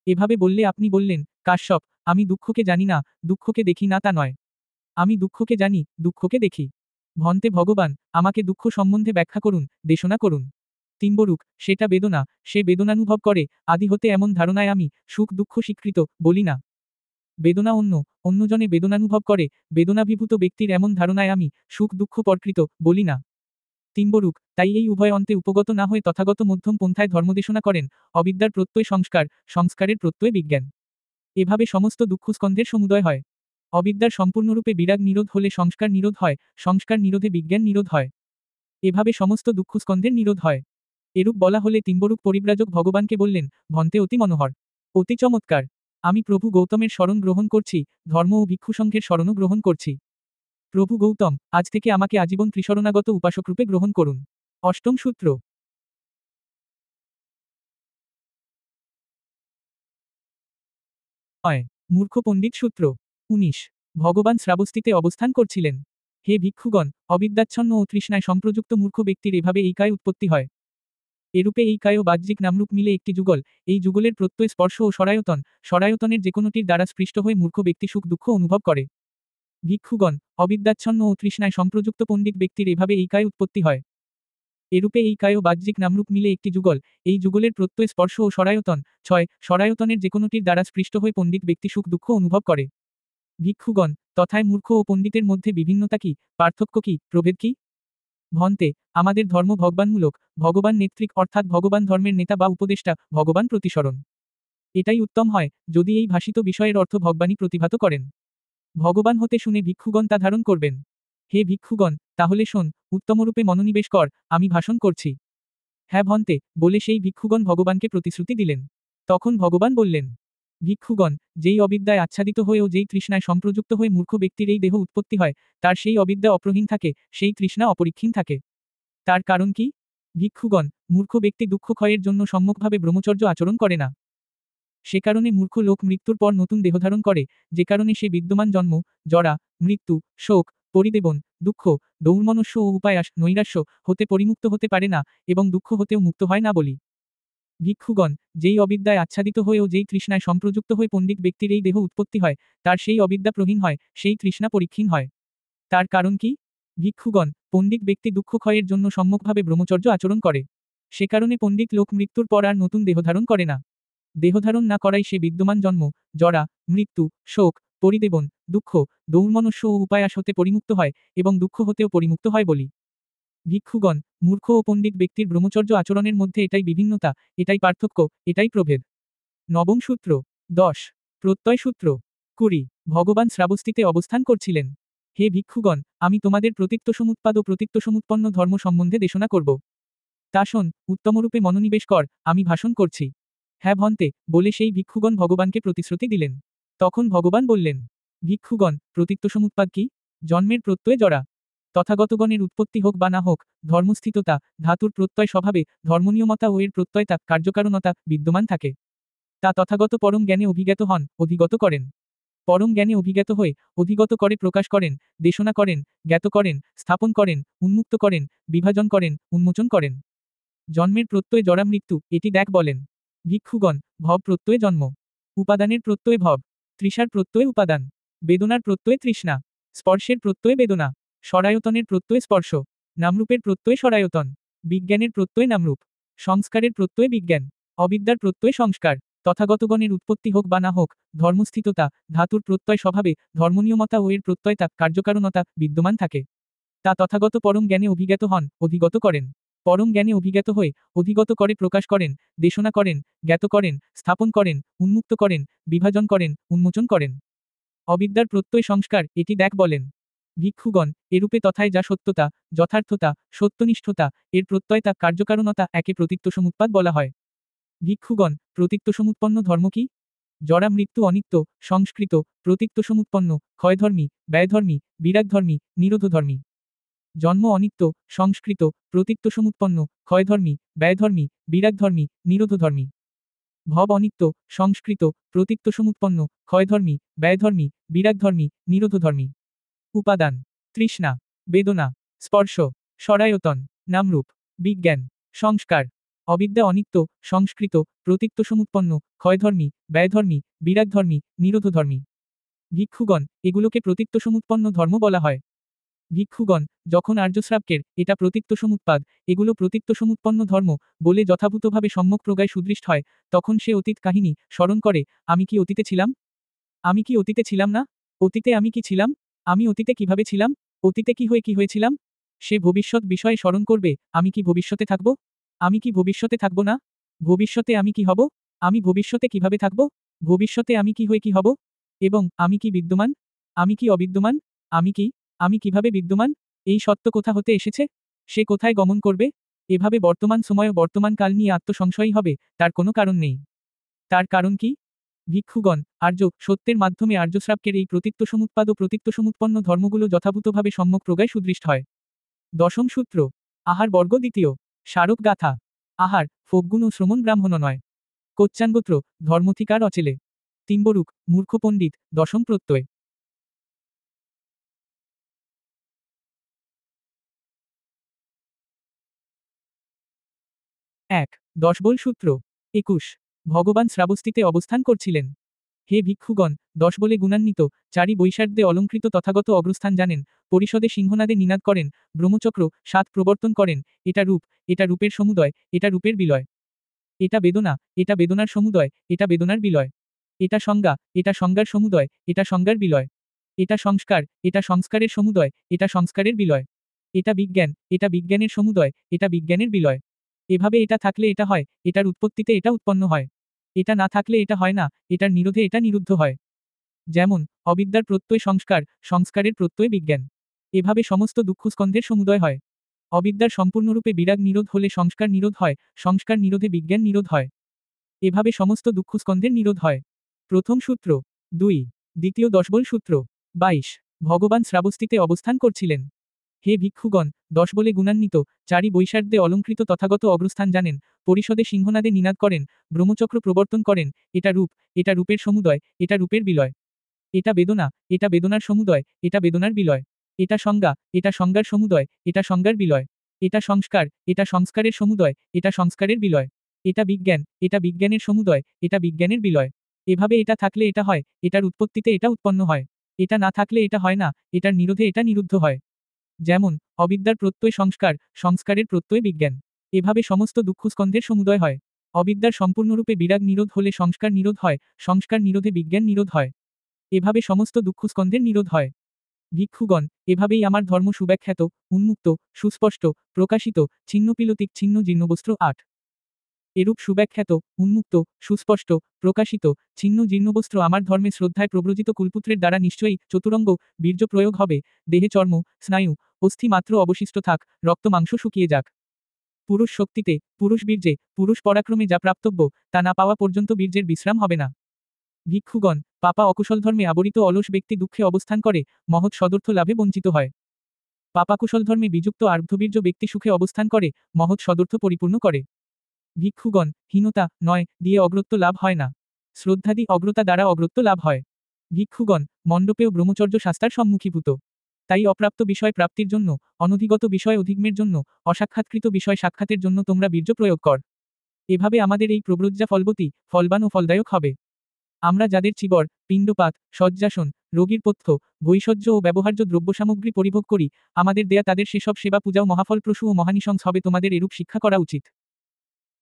এভাবে বললে আপনি বললেন, কাশ্যপ, আমি দুঃখকে জানি না, দুঃখকে দেখি না তা নয়। আমি দুঃখকে জানি, দুঃখকে দেখি। ভন্তে ভগবান, আমাকে দুঃখ সম্বন্ধে ব্যাখ্যা করুন, দেশনা করুন। তিম্বরুক, সেটা বেদনা, সে বেদনানুভব করে, আদি হতে এমন ধারণায় আমি, সুখ দুঃখ স্বীকৃত, বলি না। বেদনা অন্যজনে বেদনানুভব করে, বেদনাভিভূত ব্যক্তির এমন ধারণায় আমি, সুখ দুঃখ পরকৃত, বলি না। তিম্বরুক, তাই এই উভয় অন্তে উপগত না হয়ে তথাগত মধ্যম পন্থায় ধর্মদেশনা করেন, অবিদ্যার প্রত্যয় সংস্কার, সংস্কারের প্রত্যয় বিজ্ঞান। এভাবে সমস্ত দুঃখস্কন্ধের সমুদয় হয়। অবিদ্যার সম্পূর্ণরূপে বিরাগ নিরোধ হলে সংস্কার নিরোধ হয়, সংস্কার নিরোধে বিজ্ঞান নিরোধ হয়। এভাবে সমস্ত দুঃখস্কন্ধের নিরোধ হয়। এরূপ বলা হলে তিম্বরুক পরিব্রাজক ভগবানকে বললেন, ভন্তে অতি মনোহর, অতি চমৎকার। আমি প্রভু গৌতমের শরণ গ্রহণ করছি, ধর্ম ও ভিক্ষুসংঘের শরণও গ্রহণ করছি। প্রভু গৌতম, আজ থেকে আমাকে আজীবন ত্রিশরণাগত উপাসকরূপে গ্রহণ করুন। অষ্টম সূত্র 9। মূর্খ পণ্ডিত সূত্র 19। ভগবান শ্রাবস্তিতে অবস্থান করছিলেন। হে ভিক্ষুগণ, অবিদ্যাচ্ছন্ন ও তৃষ্ণায় সম্প্রযুক্ত মূর্খ ব্যক্তির এভাবে এই কায় উৎপত্তি হয়। এরূপে এই কায় ও বাহ্যিক নামরূপ মিলে একটি যুগল, এই যুগলের প্রত্যয় স্পর্শ ও সরায়তন, সরায়তনের যে কোনোটির দ্বারা স্পৃষ্ট হয়ে মূর্খ ব্যক্তি সুখ দুঃখ অনুভব করে। ভিক্ষুগণ, অবিদ্যাচ্ছন্ন ও তৃষ্ণায় সম্প্রযুক্ত পণ্ডিত ব্যক্তির এভাবে এই কায় উৎপত্তি হয়। এরূপে এই কায় ও বাহ্যিক নামরূপ মিলে একটি যুগল, এই যুগলের প্রত্যয় স্পর্শ ও সরায়তন, সরায়তনের যে কোনোটির দ্বারা স্পৃষ্ট হয়ে পণ্ডিত ব্যক্তি সুখ দুঃখ অনুভব করে। ভিক্ষুগণ, তথায় মূর্খ ও পণ্ডিতের মধ্যে বিভিন্নতা কি, পার্থক্য কি, প্রভেদ কি? ভন্তে, আমাদের ধর্ম ভগবানমূলক, ভগবান নেত্রিক অর্থাৎ ভগবান ধর্মের নেতা বা উপদেষ্টা, ভগবান প্রতিসরণ। এটাই উত্তম হয়, যদি এই ভাষিত বিষয়ের অর্থ ভগবানই প্রতিভাত করেন। ভগবান হতে শুনে ভিক্ষুগণ তা ধারণ করবেন। হে ভিক্ষুগণ, তাহলে শোন, উত্তমরূপে মনোনিবেশ কর, আমি ভাষণ করছি। হ্যাঁ ভন্তে, বলে সেই ভিক্ষুগণ ভগবানকে প্রতিশ্রুতি দিলেন। তখন ভগবান বললেন, ভিক্ষুগণ, যেই অবিদ্যায় আচ্ছাদিত হয়ে ও যেই তৃষ্ণায় সম্প্রযুক্ত হয়ে মূর্খ ব্যক্তির এই দেহ উৎপত্তি হয়, তার সেই অবিদ্যা অপ্রহীন থাকে, সেই তৃষ্ণা অপরিক্ষীণ থাকে। তার কারণ কি? ভিক্ষুগণ, মূর্খ ব্যক্তি দুঃখ ক্ষয়ের জন্য সম্মুখভাবে ব্রহ্মচর্য আচরণ করে না। সে কারণে মূর্খ লোক মৃত্যুর পর নতুন দেহধারণ করে, যে কারণে সে বিদ্যমান জন্ম, জরা, মৃত্যু, শোক, পরিদেবন, দুঃখ, দৌর্মনস্য ও উপায়াস নৈরাশ্য হতে পরিমুক্ত হতে পারে না, এবং দুঃখ হতেও মুক্ত হয় না বলি। ভিক্ষুগণ, যেই অবিদ্যায় আচ্ছাদিত হয়েও যেই তৃষ্ণায় সম্প্রযুক্ত হয়ে পণ্ডিত ব্যক্তির এই দেহ উৎপত্তি হয়, তার সেই অবিদ্যা প্রহীন হয়, সেই তৃষ্ণা পরিক্ষীণ হয়। তার কারণ কি? ভিক্ষুগণ, পণ্ডিত ব্যক্তি দুঃখ ক্ষয়ের জন্য সম্মুখভাবে ব্রহ্মচর্য আচরণ করে। সে কারণে পণ্ডিত লোক মৃত্যুর পর আর নতুন দেহধারণ করে না। দেহধারণ না করাই সে বিদ্যমান জন্ম, জরা, মৃত্যু, শোক, পরিদেবন, দুঃখ, দৌর্মনস্য ও উপায়াস হতে পরিমুক্ত হয়, এবং দুঃখ হতেও পরিমুক্ত হয় বলি। ভিক্ষুগণ, মূর্খ ও পণ্ডিত ব্যক্তির ব্রহ্মচর্য আচরণের মধ্যে এটাই বিভিন্নতা, এটাই পার্থক্য, এটাই প্রভেদ। নবম সূত্র 10। প্রত্যয় সূত্র 20। ভগবান শ্রাবস্তিতে অবস্থান করছিলেন। হে ভিক্ষুগণ, আমি তোমাদের প্রতীত্য সমুৎপাদ ও প্রতীত্য সমুৎপন্ন ধর্ম সম্বন্ধে দেশনা করব। তা শোন, উত্তমরূপে মনোনিবেশ কর, আমি ভাষণ করছি। হ্যাঁ ভন্তে, বলে সেই ভিক্ষুগণ ভগবানকে প্রতিশ্রুতি দিলেন। তখন ভগবান বললেন, ভিক্ষুগণ, প্রতীত্যসমুৎপাদ কি? জন্মের প্রত্যয়ে জড়া। তথাগতগণের উৎপত্তি হোক বা না হোক, ধর্মস্থিততা, ধাতুর প্রত্যয় স্বভাবে, ধর্মনিয়মতা ও এর প্রত্যয়তা, কার্যকারণতা, বিদ্যমান থাকে। তা তথাগত পরম জ্ঞানে অভিজ্ঞাত হন, অধিগত করেন। পরম জ্ঞানে অভিজ্ঞাত হয়ে, অধিগত করে প্রকাশ করেন, দেশনা করেন, জ্ঞাত করেন, স্থাপন করেন, উন্মুক্ত করেন, বিভাজন করেন, উন্মোচন করেন। জন্মের প্রত্যয়ে জরা মৃত্যু, এটি দেখ বলেন। ভিক্ষুগণ, ভব প্রত্যয়ে জন্ম, উপাদানের প্রত্যয়ে ভব, তৃষার প্রত্যয়ে উপাদান, বেদনার প্রত্যয়ে তৃষ্ণা, স্পর্শের প্রত্যয়ে বেদনা, স্বরায়তনের প্রত্যয়ে স্পর্শ, নামরূপের প্রত্যয়ে স্বরায়তন, বিজ্ঞানের প্রত্যয়ে নামরূপ, সংস্কারের প্রত্যয়ে বিজ্ঞান, অবিদ্যার প্রত্যয়ে সংস্কার। তথাগতগণের উৎপত্তি হোক বা না হোক, ধর্মস্থিততা, ধাতুর প্রত্যয় স্বভাবে, ধর্মনিয়মতা ও এর প্রত্যয়তা, কার্যকারণতা, বিদ্যমান থাকে। তা তথাগত পরম জ্ঞানে অভিজ্ঞাত হন, অধিগত করেন। পরম জ্ঞানে অভিজ্ঞাত হয়ে, অধিগত করে প্রকাশ করেন, দেশনা করেন, জ্ঞাত করেন, স্থাপন করেন, উন্মুক্ত করেন, বিভাজন করেন, উন্মোচন করেন। অবিদ্যার প্রত্যয় সংস্কার, এটি দেখ বলেন। ভিক্ষুগণ, এরূপে তথায় যা সত্যতা, যথার্থতা, সত্যনিষ্ঠতা, এর প্রত্যয়তা, কার্যকারণতা, একে প্রতীত্যসমুৎপাদ বলা হয়। ভিক্ষুগণ, প্রতীত্যসমুৎপন্ন ধর্ম কি? জরা মৃত্যু অনিত্য, সংস্কৃত, প্রতীত্যসমুৎপন্ন, ক্ষয়ধর্মী, ব্যয়ধর্মী, বিরাগধর্মী, নিরোধধর্মী। জন্ম অনিত্য, সংস্কৃত, প্রতীত্যসমুৎপন্ন, ক্ষয়ধর্মী, ব্যয়ধর্মী, বিরাগধর্মী, নিরোধধর্মী। ভব অনিত্য, সংস্কৃত, প্রতীত্যসমুৎপন্ন, ক্ষয়ধর্মী, ব্যয়ধর্মী, বিরাগধর্মী, নিরোধধর্মী। উপাদান, তৃষ্ণা, বেদনা, স্পর্শ, স্বরায়তন, নামরূপ, বিজ্ঞান, সংস্কার। অবিদ্যা অনিত্য, সংস্কৃত, প্রতীত্যসমুৎপন্ন, ক্ষয়ধর্মী, ব্যয়ধর্মী, বিরাগধর্মী, নিরোধধর্মী। ভিক্ষুগণ, এগুলোকে প্রতীত্যসমুৎপন্ন ধর্ম বলা হয়। ভিক্ষুগণ, যখন আর্যশ্রাবকের, এটা প্রতীত্যসমুৎপাদ, এগুলো প্রতীত্যসমুৎপন্ন ধর্ম, বলে যথাভূতভাবে সম্যক প্রজ্ঞায় সুদৃষ্ট হয়, তখন সে অতীত কাহিনী স্মরণ করে, আমি কি অতীতে ছিলাম? আমি কি অতীতে ছিলাম না? অতীতে আমি কি ছিলাম? আমি অতীতে কিভাবে ছিলাম? অতীতে কি হয়েছিলাম? সে ভবিষ্যৎ বিষয়ে স্মরণ করবে, আমি কি ভবিষ্যতে থাকব? আমি কি ভবিষ্যতে থাকব না? ভবিষ্যতে আমি কি হব? আমি ভবিষ্যতে কিভাবে থাকব? ভবিষ্যতে আমি কি হয়ে কি হব? এবং আমি কি বিদ্যমান? আমি কি অবিদ্যমান? আমি কি? আমি কিভাবে বিদ্যমান? এই সত্য কোথা হতে এসেছে? সে কোথায় গমন করবে? এভাবে বর্তমান সময় ও বর্তমান কাল নিয়ে আত্মসংশয়ী হবে, তার কোনো কারণ নেই। তার কারণ কি? ভিক্ষুগণ, আর্য, সত্যের মাধ্যমে আর্যশ্রাবকের এই প্রতীত্যসমুৎপাদ ও প্রতীত্যসমুৎপন্ন ধর্মগুলো যথাভূতভাবে সম্যক প্রজ্ঞায় সুদৃষ্ট হয়। দশম সূত্র, আহার বর্গ দ্বিতীয়, স্মারক গাথা। আহার, ফোকগুণ ও শ্রমণ ব্রাহ্মণ নয়। কোচ্চাঙ্গোত্র, ধর্মথিকার অচেলে। তিম্বরুক, মূর্খ পণ্ডিত, দশম প্রত্যয়। ১. 10 বল সূত্র 21। ভগবান শ্রাবস্তিতে অবস্থান করছিলেন। হে ভিক্ষুগণ, 10 বলে গুণান্বিত, চারি বৈশার্দে অলঙ্কৃত তথাগত অগ্রস্থান জানেন, পরিষদে সিংহনাদে নিনাদ করেন, ব্রহ্মচক্র, সাত প্রবর্তন করেন, এটা রূপ, এটা রূপের সমুদয়, এটা রূপের বিলয়। এটা বেদনা, এটা বেদনার সমুদয়, এটা বেদনার বিলয়। এটা সংজ্ঞা, এটা সংজ্ঞার সমুদয়, এটা সংজ্ঞার বিলয়। এটা সংস্কার, এটা সংস্কারের সমুদয়, এটা সংস্কারের বিলয়। এটা বিজ্ঞান, এটা বিজ্ঞানের সমুদয়, এটা বিজ্ঞানের বিলয়। এভাবে এটা থাকলে এটা হয়, এটার উৎপত্তিতে এটা উৎপন্ন হয়। এটা না থাকলে এটা হয় না, এটার নিরোধে এটা নিরুদ্ধ হয়। যেমন, অবিদ্যার প্রত্যয় সংস্কার, সংস্কারের প্রত্যয় বিজ্ঞান। এভাবে সমস্ত দুঃখস্কন্ধের সমুদয় হয়। অবিদ্যার সম্পূর্ণরূপে বিরাগ নিরোধ হলে সংস্কার নিরোধ হয়, সংস্কার নিরোধে বিজ্ঞান নিরোধ হয়। এভাবে সমস্ত দুঃখস্কন্ধের নিরোধ হয়। প্রথম সূত্র 2। দ্বিতীয় 10 বল সূত্র 22। ভগবান শ্রাবস্তিতে অবস্থান করছিলেন। হে ভিক্ষুগণ, 10 বলে গুণান্বিত, চারি বৈশার্দে অলঙ্কৃত তথাগত অগ্রস্থান জানেন, পরিষদে সিংহনাদে নিনাদ করেন, ব্রহ্মচক্র প্রবর্তন করেন, এটা রূপ, এটা রূপের সমুদয়, এটা রূপের বিলয়। এটা বেদনা, এটা বেদনার সমুদয়, এটা বেদনার বিলয়। এটা সংজ্ঞা, এটা সংজ্ঞার সমুদয়, এটা সংজ্ঞার বিলয়। এটা সংস্কার, এটা সংস্কারের সমুদয়, এটা সংস্কারের বিলয়। এটা বিজ্ঞান, এটা বিজ্ঞানের সমুদয়, এটা বিজ্ঞানের বিলয়। এভাবে এটা থাকলে এটা হয়, এটার উৎপত্তিতে এটা উৎপন্ন হয়। এটা না থাকলে এটা হয় না, এটার নিরোধে এটা নিরুদ্ধ হয়। যেমন, অবিদ্যার প্রত্যয় সংস্কার, সংস্কারের প্রত্যয় বিজ্ঞান। এভাবে সমস্ত দুঃখস্কন্ধের সমুদয় হয়। অবিদ্যার সম্পূর্ণরূপে বিরাগ নিরোধ হলে সংস্কার নিরোধ হয়, সংস্কার নিরোধে বিজ্ঞান নিরোধ হয়। এভাবে সমস্ত দুঃখস্কন্ধের নিরোধ হয়। ভিক্ষুগণ, এভাবেই আমার ধর্ম সুব্যাখ্যাত, উন্মুক্ত, সুস্পষ্ট, প্রকাশিত, ছিন্নপিলতিক ছিন্ন জীর্ণবস্ত্র 8। এরূপ সুব্যাখ্যাত, উন্মুক্ত, সুস্পষ্ট, প্রকাশিত, ছিন্ন জীর্ণবস্ত্র আমার ধর্মে শ্রদ্ধায় প্রব্রজিত কুলপুত্রের দ্বারা নিশ্চয়ই চতুরঙ্গ বীর্য প্রয়োগ হবে, দেহে চর্ম, স্নায়ু, অস্থি মাত্র অবশিষ্ট থাক, রক্ত মাংস শুকিয়ে যাক। পুরুষ শক্তিতে, পুরুষ বীর্যে, পুরুষ পরাক্রমে যা প্রাপ্তব্য, তা না পাওয়া পর্যন্ত বীর্যের বিশ্রাম হবে না। ভিক্ষুগণ, পাপা অকুশল ধর্মে আবরিত অলস ব্যক্তি দুঃখে অবস্থান করে, মহৎ সদর্থ লাভে বঞ্চিত হয়। পাপাকুশল ধর্মে বিযুক্ত আর্ধবীর্য ব্যক্তি সুখে অবস্থান করে, মহৎ সদর্থ পরিপূর্ণ করে। ভিক্ষুগণ, হীনতা নয় দিয়ে অগ্রত্ব লাভ হয় না। শ্রদ্ধাদি অগ্রতা দ্বারা অগ্রত্ব লাভ হয়। ভিক্ষুগণ, মণ্ডপেও ব্রহ্মচর্য শাস্ত্রার সম্মুখীভূত। তাই অপ্রাপ্ত বিষয় প্রাপ্তির জন্য, অনধিগত বিষয় অধিগমের জন্য, অসাক্ষাৎকৃত বিষয় সাক্ষাতের জন্য তোমরা বীর্য প্রয়োগ কর। এভাবে আমাদের এই প্রব্রজ্জা ফলবতী, ফলবান ও ফলদায়ক হবে। আমরা যাদের চিবর, পিণ্ডপাত, শয্যাসন, রোগীর পথ্য, ভৈষজ্য ও ব্যবহার্য দ্রব্যসামগ্রী পরিভোগ করি, আমাদের দেয়া তাদের সেসব সেবা পূজাও মহাফলপ্রসূ ও মহানিশংস হবে, তোমাদের এরূপ শিক্ষা করা উচিত।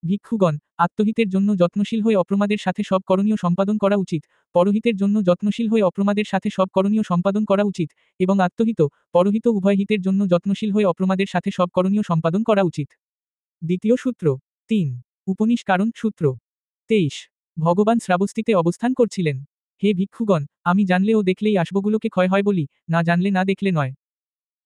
ভিক্ষুগণ, আত্মহিতের জন্য যত্নশীল হয়ে অপ্রমাদের সাথে সব করণীয় সম্পাদন করা উচিত, পরহিতের জন্য যত্নশীল হয়ে অপ্রমাদের সাথে সব করণীয় সম্পাদন করা উচিত, এবং আত্মহিত, পরহিত উভয় হিতের জন্য যত্নশীল হয়ে অপ্রমাদের সাথে সব করণীয় সম্পাদন করা উচিত। দ্বিতীয় সূত্র ৩ উপনিষ কারণ সূত্র ২৩ ভগবান শ্রাবস্তিতে অবস্থান করছিলেন। হে ভিক্ষুগণ, আমি জানলে ও দেখলেই আসবগুলোকে ক্ষয় হয় বলি, না জানলে না দেখলে নয়।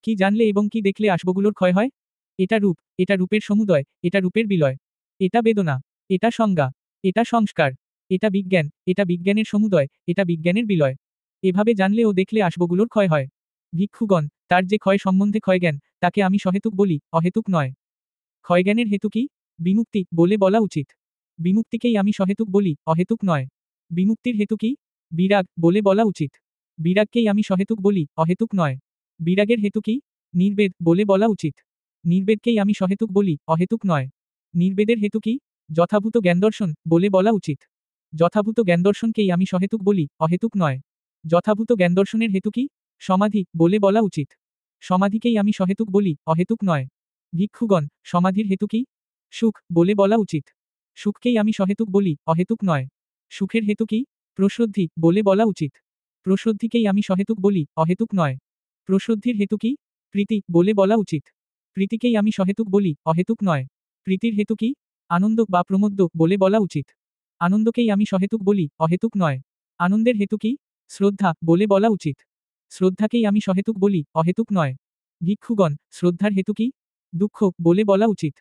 কি জানলে এবং কি দেখলে আসবগুলোর ক্ষয় হয়? এটা রূপ, এটা রূপের সমুদয়, এটা রূপের বিলয়। এটা বেদনা, এটা সংজ্ঞা, এটা সংস্কার, এটা বিজ্ঞান, এটা বিজ্ঞানের সমুদয়, এটা বিজ্ঞানের বিলয়। এভাবে জানলে ও দেখলে আসবগুলোর ক্ষয় হয়। ভিক্ষুগণ, তার যে ক্ষয় সম্বন্ধে ক্ষয়জ্ঞান, তাকে আমি সহেতুক বলি, অহেতুক নয়। ক্ষয়জ্ঞানের হেতু কি? বিমুক্তি বলে বলা উচিত। বিমুক্তিকেই আমি সহেতুক বলি, অহেতুক নয়। বিমুক্তির হেতু কি? বিরাগ বলে বলা উচিত। বিরাগকেই আমি সহেতুক বলি, অহেতুক নয়। বিরাগের হেতু কি? নির্বেদ বলে বলা উচিত। নির্বেদকেই আমি সহেতুক বলি, অহেতুক নয়। নির্বেদের হেতু কি? যথাভূত জ্ঞানদর্শন বলে বলা উচিত। যথাভূত জ্ঞানদর্শনকেই আমি সহেতুক বলি, অহেতুক নয়। যথাভূত জ্ঞানদর্শনের হেতু কি? সমাধি বলে বলা উচিত। সমাধিকেই আমি সহেতুক বলি, অহেতুক নয়। ভিক্ষুগণ, সমাধির হেতু কি? সুখ বলে বলা উচিত। সুখকেই আমি সহেতুক বলি, অহেতুক নয়। সুখের হেতু কি? প্রসদ্ধি বলে বলা উচিত। প্রসদ্ধিকেই আমি সহেতুক বলি, অহেতুক নয়। প্রসদ্ধির হেতু কি? প্রীতি বলে বলা উচিত। প্রীতিকেই আমি সহেতুক বলি, অহেতুক নয়। প্রীতির হেতু কি? আনন্দ বা প্রমোদ্য বলে বলা উচিত। আনন্দকেই আমি সহেতুক বলি, অহেতুক নয়। আনন্দের হেতু কি? শ্রদ্ধা বলে বলা উচিত। শ্রদ্ধাকেই আমি সহেতুক বলি, অহেতুক নয়। ভিক্ষুগণ, শ্রদ্ধার হেতু কি? দুঃখ বলে বলা উচিত।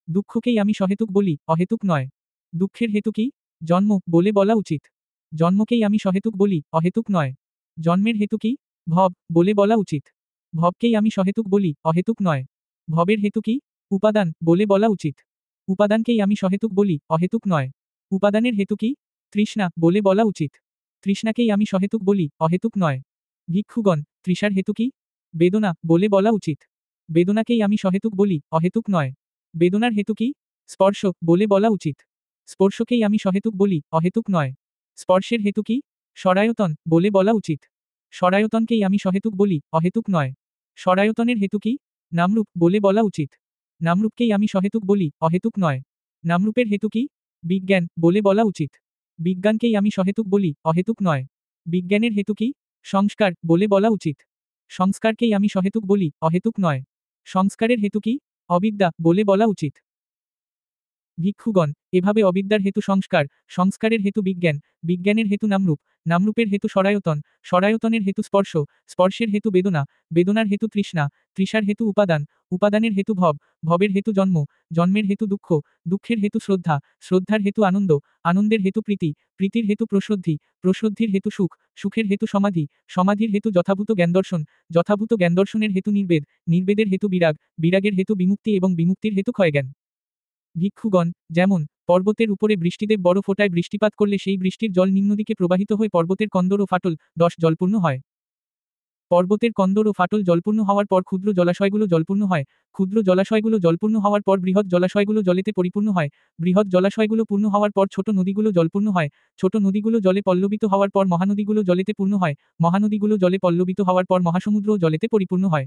দুঃখকেই আমি সহেতুক বলি, অহেতুক নয়। দুঃখের হেতু কি? জন্ম বলে বলা উচিত। জন্মকেই আমি সহেতুক বলি, অহেতুক নয়। জন্মের হেতু কি? ভব বলে বলা উচিত। ভবকেই আমি সহেতুক বলি, অহেতুক নয়। ভবের হেতু কি? উপাদান বলে বলা উচিত। উপাদানকেই আমি সহেতুক বলি, অহেতুক নয়। উপাদানের হেতু কি? তৃষ্ণা বলে বলা উচিত। তৃষ্ণাকেই আমি সহেতুক বলি, অহেতুক নয়। ভিক্ষুগণ, তৃষার হেতু কি? বেদনা বলে বলা উচিত। বেদনাকেই আমি সহেতুক বলি, অহেতুক নয়। বেদনার হেতু কি? স্পর্শ বলে বলা উচিত। স্পর্শকেই আমি সহেতুক বলি, অহেতুক নয়। স্পর্শের হেতু কি? সরায়তন বলে বলা উচিত। সরায়তনকেই আমি সহেতুক বলি, অহেতুক নয়। সরায়তনের হেতু কি? নামরূপ বলে বলা উচিত। নামরূপকেই আমি সহেতুক বলি, অহেতুক নয়। নামরূপের হেতু কি? বিজ্ঞান বলে বলা উচিত। বিজ্ঞানকেই আমি সহেতুক বলি, অহেতুক নয়। বিজ্ঞানের হেতু কি? সংস্কার বলে বলা উচিত। সংস্কারকেই আমি সহেতুক বলি, অহেতুক নয়। সংস্কারের হেতু কি? অবিদ্যা বলে বলা উচিত। ভিক্ষুগণ, এভাবে অবিদ্যার হেতু সংস্কার, সংস্কারের হেতু বিজ্ঞান, বিজ্ঞানের হেতু নামরূপ, নামরূপের হেতু সরায়তন, সরায়তনের হেতু স্পর্শ, স্পর্শের হেতু বেদনা, বেদনার হেতু তৃষ্ণা, তৃষার হেতু উপাদান, উপাদানের হেতু ভব, ভবের হেতু জন্ম, জন্মের হেতু দুঃখ, দুঃখের হেতু শ্রদ্ধা, শ্রদ্ধার হেতু আনন্দ, আনন্দের হেতু প্রীতি, প্রীতির হেতু প্রসদ্ধি, প্রসদ্ধির হেতু সুখ, সুখের হেতু সমাধি, সমাধির হেতু যথাভূত জ্ঞানদর্শন, যথাভূত জ্ঞানদর্শনের হেতু নির্বেদ, নির্বেদের হেতু বিরাগ, বিরাগের হেতু বিমুক্তি এবং বিমুক্তির হেতু ক্ষয়জ্ঞান। ভিক্ষুগণ, যেমন পর্বতের উপরে বৃষ্টিদেব বড় ফোঁটায় বৃষ্টিপাত করলে সেই বৃষ্টির জল নিম্নদিকে প্রবাহিত হয়ে পর্বতের কন্দর ও ফাটল 10 জলপূর্ণ হয়। পর্বতের কন্দর ও ফাটল জলপূর্ণ হওয়ার পর ক্ষুদ্র জলাশয়গুলো জলপূর্ণ হয়। ক্ষুদ্র জলাশয়গুলো জলপূর্ণ হওয়ার পর বৃহৎ জলাশয়গুলো জলেতে পরিপূর্ণ হয়। বৃহৎ জলাশয়গুলো পূর্ণ হওয়ার পর ছোট নদীগুলো জলপূর্ণ হয়। ছোট নদীগুলো জলে পল্লবিত হওয়ার পর মহানদীগুলো জলেতে পূর্ণ হয়। মহানদীগুলো জলে পল্লবিত হওয়ার পর মহাসমুদ্রও জলেতে পরিপূর্ণ হয়।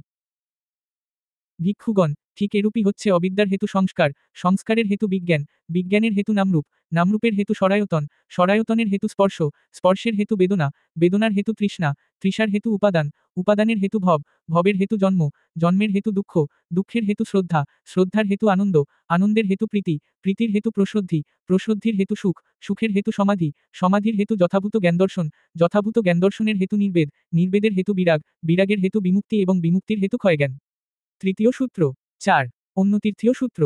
ভিক্ষুগণ, ঠিক এরূপই হচ্ছে অবিদ্যার হেতু সংস্কার, সংস্কারের হেতু বিজ্ঞান, বিজ্ঞানের হেতু নামরূপ, নামরূপের হেতু সরায়তন, সরায়তনের হেতু স্পর্শ, স্পর্শের হেতু বেদনা, বেদনার হেতু তৃষ্ণা, তৃষার হেতু উপাদান, উপাদানের হেতু ভব, ভবের হেতু জন্ম, জন্মের হেতু দুঃখ, দুঃখের হেতু শ্রদ্ধা, শ্রদ্ধার হেতু আনন্দ, আনন্দের হেতু প্রীতি, প্রীতির হেতু প্রসদ্ধি, প্রসদ্ধির হেতু সুখ, সুখের হেতু সমাধি, সমাধির হেতু যথাভূত জ্ঞানদর্শন, যথাভূত জ্ঞানদর্শনের হেতু নির্বেদ, নির্বেদের হেতু বিরাগ, বিরাগের হেতু বিমুক্তি এবং বিমুক্তির হেতু ক্ষয়জ্ঞান। তৃতীয় সূত্র 4 অন্যতীর্থীয় সূত্র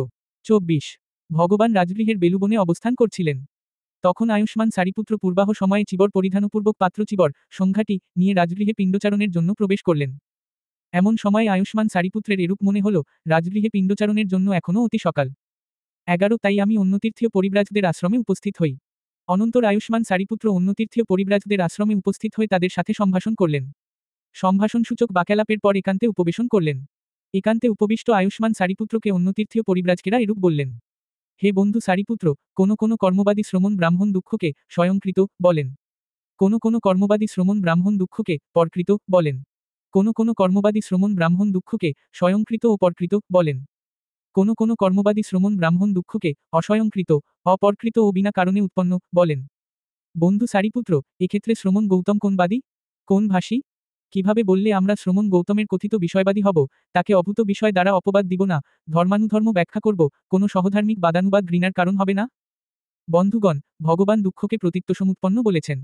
24 ভগবান রাজগৃহের বেলুবনে অবস্থান করছিলেন। তখন আয়ুষ্মান সারিপুত্র পূর্বাহ সময়ে চিবর পরিধানপূর্বক পাত্র চিবর সংখ্যাটি নিয়ে রাজগৃহে পিণ্ডচারণের জন্য প্রবেশ করলেন। এমন সময় আয়ুষ্মান সারিপুত্রের এরূপ মনে হল, রাজগৃহে পিণ্ডচারণের জন্য এখনও অতি সকাল। 11 তাই আমি অন্য তীর্থীয় পরিব্রাজকদের আশ্রমে উপস্থিত হই। অনন্তর আয়ুষ্মান সারিপুত্র অন্য তীর্থীয় পরিব্রাজকদের আশ্রমে উপস্থিত হয়ে তাদের সাথে সম্ভাষণ করলেন। সম্ভাষণসূচক বাক্যালাপের পর একান্তে উপবেশন করলেন। একান্তে উপবিষ্ট আয়ুষ্মান সারিপুত্রকে অন্য তীর্থীয় পরিব্রাজকেরা এরূপ বললেন। হে বন্ধু সারিপুত্র, কোন কর্মবাদী শ্রমণ ব্রাহ্মণ দুঃখকে স্বয়ংকৃত বলেন। কোন কর্মবাদী শ্রমণ ব্রাহ্মণ দুঃখকে পরকৃত বলেন। কোন কর্মবাদী শ্রমণ ব্রাহ্মণ দুঃখকে স্বয়ংকৃত ও পরকৃত বলেন। কোন কর্মবাদী শ্রমণ ব্রাহ্মণ দুঃখকে অস্বয়ংকৃত, অপরকৃত ও বিনা কারণে উৎপন্ন বলেন। বন্ধু সারিপুত্র, এক্ষেত্রে শ্রমণ গৌতম কোন বাদী, কোন ভাষী? কিভাবে বললে আমরা শ্রমণ গৌতমের কথিত বিষয়বাদী হব, তাকে অভূত বিষয় দ্বারা অপবাদ দিব না, ধর্মানুধর্ম ব্যাখ্যা করব, কোনো সহধার্মিক বাদানুবাদ ঘৃণার কারণ হবে না? বন্ধুগণ, ভগবান দুঃখকে প্রতীত্যসমুৎপন্ন বলেছেন।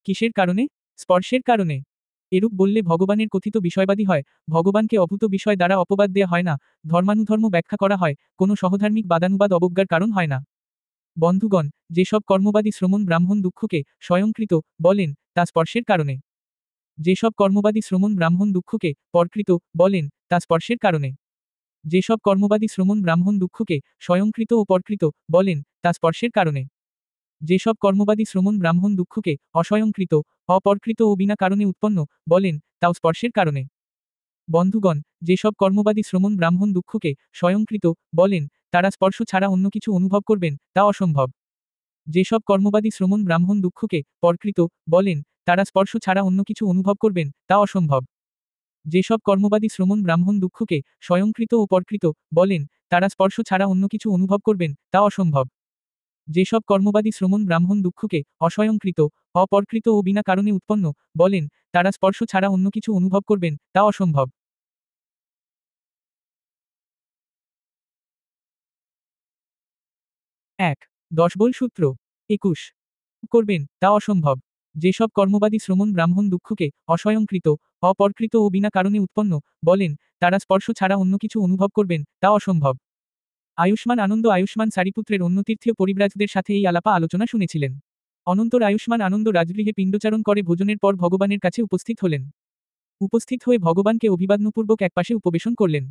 কিসের কারণে? স্পর্শের কারণে। এরূপ বললে ভগবানের কথিত বিষয়বাদী হয়, ভগবানকে অভূত বিষয় দ্বারা অপবাদ দেয়া হয় না, ধর্মানুধর্ম ব্যাখ্যা করা হয়, কোনো সহধার্মিক বাদানুবাদ অবজ্ঞার কারণ হয় না। বন্ধুগণ, যেসব কর্মবাদী শ্রমণ ব্রাহ্মণ দুঃখকে স্বয়ংকৃত বলেন, তা স্পর্শের কারণে। যেসব কর্মবাদী শ্রমণ ব্রাহ্মণ দুঃখকে পরকৃত বলেন, তা স্পর্শের কারণে। যেসব কর্মবাদী শ্রমণ ব্রাহ্মণ দুঃখকে স্বয়ংকৃত ও পরকৃত বলেন, তা স্পর্শের কারণে। যেসব কর্মবাদী শ্রমণ ব্রাহ্মণ দুঃখকে অস্বয়ংকৃত, অপরকৃত ও বিনা কারণে উৎপন্ন বলেন, তাও স্পর্শের কারণে। বন্ধুগণ, যেসব কর্মবাদী শ্রমণ ব্রাহ্মণ দুঃখকে স্বয়ংকৃত বলেন, তারা স্পর্শ ছাড়া অন্য কিছু অনুভব করবেন, তা অসম্ভব। যেসব কর্মবাদী শ্রমণ ব্রাহ্মণ দুঃখকে পরকৃত বলেন, তারা স্পর্শ ছাড়া অন্য কিছু অনুভব করবেন, তা অসম্ভব। যেসব কর্মবাদী শ্রমণ ব্রাহ্মণ দুঃখকে স্বয়ংকৃত ও পরকৃত বলেন, তারা স্পর্শ ছাড়া অন্য কিছু অনুভব করবেন, তা অসম্ভব। যেসব কর্মবাদী শ্রমণ ব্রাহ্মণ দুঃখকে অস্বয়ংকৃত, অপরকৃত ও বিনা কারণে উৎপন্ন বলেন, তারা স্পর্শ ছাড়া অন্য কিছু অনুভব করবেন, তা অসম্ভব। 1. 10 বল সূত্র 21 করবেন, তা অসম্ভব। যেসব কর্মবাদী শ্রমণ ব্রাহ্মণ দুঃখকে অস্বয়ংকৃত, অপরকৃত ও বিনা কারণে উৎপন্ন বলেন, তারা স্পর্শ ছাড়া অন্য কিছু অনুভব করবেন, তা অসম্ভব। আয়ুষ্মান সারিপুত্রের অন্য তীর্থীয় পরিব্রাজকদের সাথে এই আলাপা আলোচনা শুনেছিলেন। অনন্তর আয়ুষ্মান আনন্দ রাজগৃহে পিণ্ডচারণ করে ভোজনের পর ভগবানের কাছে উপস্থিত হলেন। উপস্থিত হয়ে ভগবানকে অভিবাদনপূর্বক একপাশে উপবেশন করলেন।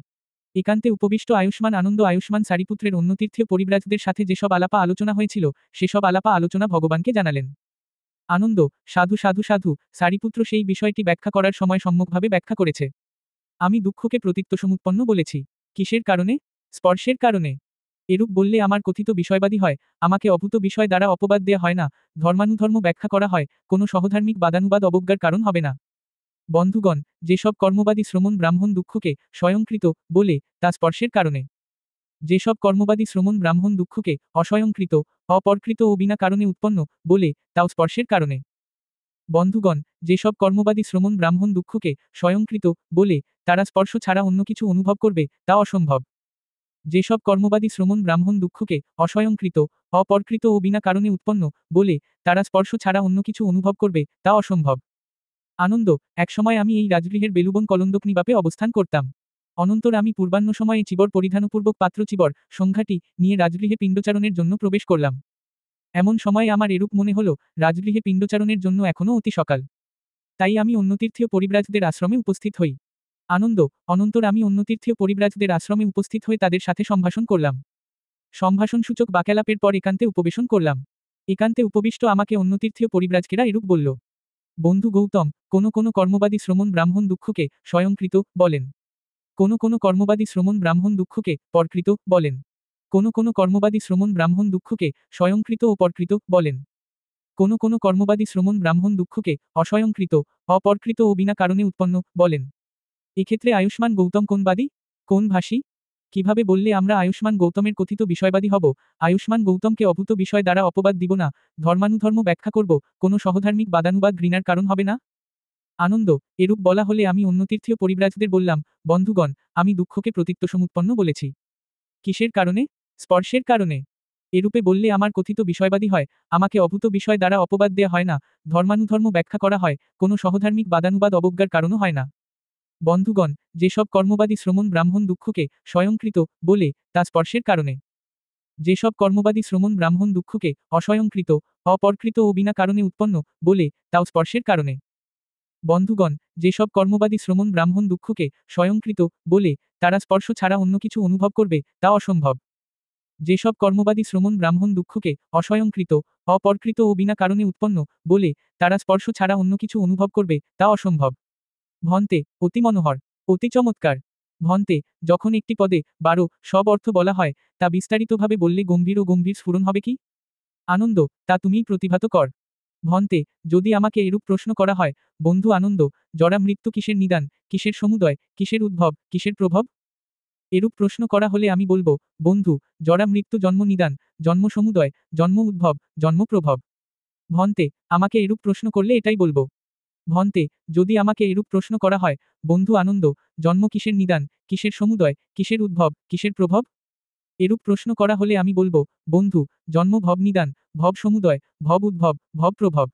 একান্তে উপবিষ্ট আয়ুষ্মান সারিপুত্রের অন্য তীর্থীয় পরিব্রাজকদের সাথে যেসব আলাপা আলোচনা হয়েছিল, সেসব আলাপা আলোচনা ভগবানকে জানালেন। আনন্দ, সাধু সাধু সাধু, সারিপুত্র সেই বিষয়টি ব্যাখ্যা করার সময় সম্যকভাবে ব্যাখ্যা করেছে। আমি দুঃখকে প্রতীত্যসমুৎপন্ন বলেছি। কিসের কারণে? স্পর্শের কারণে। এরূপ বললে আমার কথিত বিষয়বাদী হয়, আমাকে অভূত বিষয় দ্বারা অপবাদ দেয়া হয় না, ধর্মানুধর্ম ব্যাখ্যা করা হয়, কোনো সহধার্মিক বাদানুবাদ অবজ্ঞার কারণ হবে না। বন্ধুগণ, যেসব কর্মবাদী শ্রমণ ব্রাহ্মণ দুঃখকে স্বয়ংকৃত বলে, তা স্পর্শের কারণে। যেসব কর্মবাদী শ্রমণ ব্রাহ্মণ দুঃখকে অস্বয়ংকৃত, অপরকৃত ও বিনা কারণে উৎপন্ন বলে, তাও স্পর্শের কারণে। বন্ধুগণ, যেসব কর্মবাদী শ্রমণ ব্রাহ্মণ দুঃখকে স্বয়ংকৃত বলে, তারা স্পর্শ ছাড়া অন্য কিছু অনুভব করবে, তা অসম্ভব। যেসব কর্মবাদী শ্রমণ ব্রাহ্মণ দুঃখকে অস্বয়ংকৃত, অপরকৃত ও বিনা কারণে উৎপন্ন বলে, তারা স্পর্শ ছাড়া অন্য কিছু অনুভব করবে, তা অসম্ভব। আনন্দ, একসময় আমি এই রাজগৃহের বেলুবন কলন্দক নিবাপে অবস্থান করতাম। অনন্তর আমি পূর্বাহ্ন সময়ে চিবর পরিধানপূর্বক পাত্র চিবর সংখ্যাটি নিয়ে রাজগৃহে পিণ্ডচারণের জন্য প্রবেশ করলাম। এমন সময় আমার এরূপ মনে হল, রাজগৃহে পিণ্ডচারণের জন্য এখনও অতি সকাল। তাই আমি অন্য তীর্থীয় পরিব্রাজকদের আশ্রমে উপস্থিত হই। আনন্দ, অনন্তর আমি অন্য তীর্থীয় পরিব্রাজকদের আশ্রমে উপস্থিত হয়ে তাদের সাথে সম্ভাষণ করলাম। সম্ভাষণসূচক বাক্যালাপের পর একান্তে উপবেশন করলাম। একান্তে উপবিষ্ট আমাকে অন্য তীর্থীয় পরিব্রাজকেরা এরূপ বলল। বন্ধু গৌতম, কোন কর্মবাদী শ্রমণ ব্রাহ্মণ দুঃখকে স্বয়ংকৃত বলেন। কোন কর্মবাদী শ্রমণ ব্রাহ্মণ দুঃখকে পরকৃত বলেন। কোন কর্মবাদী শ্রমণ ব্রাহ্মণ দুঃখকে স্বয়ংকৃত ও পরকৃত বলেন। কোন কর্মবাদী শ্রমণ ব্রাহ্মণ দুঃখকে অস্বয়ংকৃত, অপরকৃত ও বিনা কারণে উৎপন্ন বলেন। এক্ষেত্রে আয়ুষ্মান গৌতম কোন বাদী, কোন ভাষী? কিভাবে বললে আমরা আয়ুষ্মান গৌতমের কথিত বিষয়বাদী হব, আয়ুষ্মান গৌতমকে অভূত বিষয় দ্বারা অপবাদ দিব না, ধর্মানুধর্ম ব্যাখ্যা করব, কোনো সহধার্মিক বাদানুবাদ ঘৃণার কারণ হবে না? আনন্দ, এরূপ বলা হলে আমি অন্য তীর্থীয় পরিব্রাজকদের বললাম, বন্ধুগণ, আমি দুঃখকে প্রতীত্যসমুৎপন্ন বলেছি। কিসের কারণে? স্পর্শের কারণে। এরূপে বললে আমার কথিত বিষয়বাদী হয়, আমাকে অভূত বিষয় দ্বারা অপবাদ দেয়া হয় না, ধর্মানুধর্ম ব্যাখ্যা করা হয়, কোনো সহধার্মিক বাদানুবাদ অবজ্ঞার কারণও হয় না। বন্ধুগণ, যেসব কর্মবাদী শ্রমণ ব্রাহ্মণ দুঃখকে স্বয়ংকৃত বলে, তা স্পর্শের কারণে। যেসব কর্মবাদী শ্রমণ ব্রাহ্মণ দুঃখকে অস্বয়ংকৃত, অপরকৃত ও বিনা কারণে উৎপন্ন বলে, তাও স্পর্শের কারণে। বন্ধুগণ, যেসব কর্মবাদী শ্রমণ ব্রাহ্মণ দুঃখকে স্বয়ংকৃত বলে তারা স্পর্শ ছাড়া অন্য কিছু অনুভব করবে, তা অসম্ভব। যেসব কর্মবাদী শ্রমণ ব্রাহ্মণ দুঃখকে অস্বয়ংকৃত, অপরকৃত ও বিনা কারণে উৎপন্ন বলে তারা স্পর্শ ছাড়া অন্য কিছু অনুভব করবে, তা অসম্ভব। ভন্তে, অতি মনোহর, অতি চমৎকার। ভন্তে, যখন একটি পদে 12 সব অর্থ বলা হয়, তা বিস্তারিতভাবে বললে গম্ভীর ও গম্ভীর স্ফুরণ হবে কি? আনন্দ, তা তুমিই প্রতিভাত কর। ভন্তে, যদি আমাকে এরূপ প্রশ্ন করা হয়, বন্ধু আনন্দ, জরা মৃত্যু কিসের নিদান, কিসের সমুদয়, কিসের উদ্ভব, কিসের প্রভব? এরূপ প্রশ্ন করা হলে আমি বলবো, বন্ধু, জরা মৃত্যু জন্ম নিদান, জন্ম সমুদয়, জন্ম উদ্ভব, জন্ম প্রভব। ভন্তে, আমাকে এরূপ প্রশ্ন করলে এটাই বলবো। ভন্তে, যদি আমাকে এরূপ প্রশ্ন করা হয়, বন্ধু আনন্দ, জন্ম কিসের নিদান, কিসের সমুদয়, কিসের উদ্ভব, কিসের প্রভব? এরূপ প্রশ্ন করা হলে আমি বলবো, বন্ধু, জন্ম ভব নিদান, ভব সমুদয়, ভব উদ্ভব, ভব প্রভব।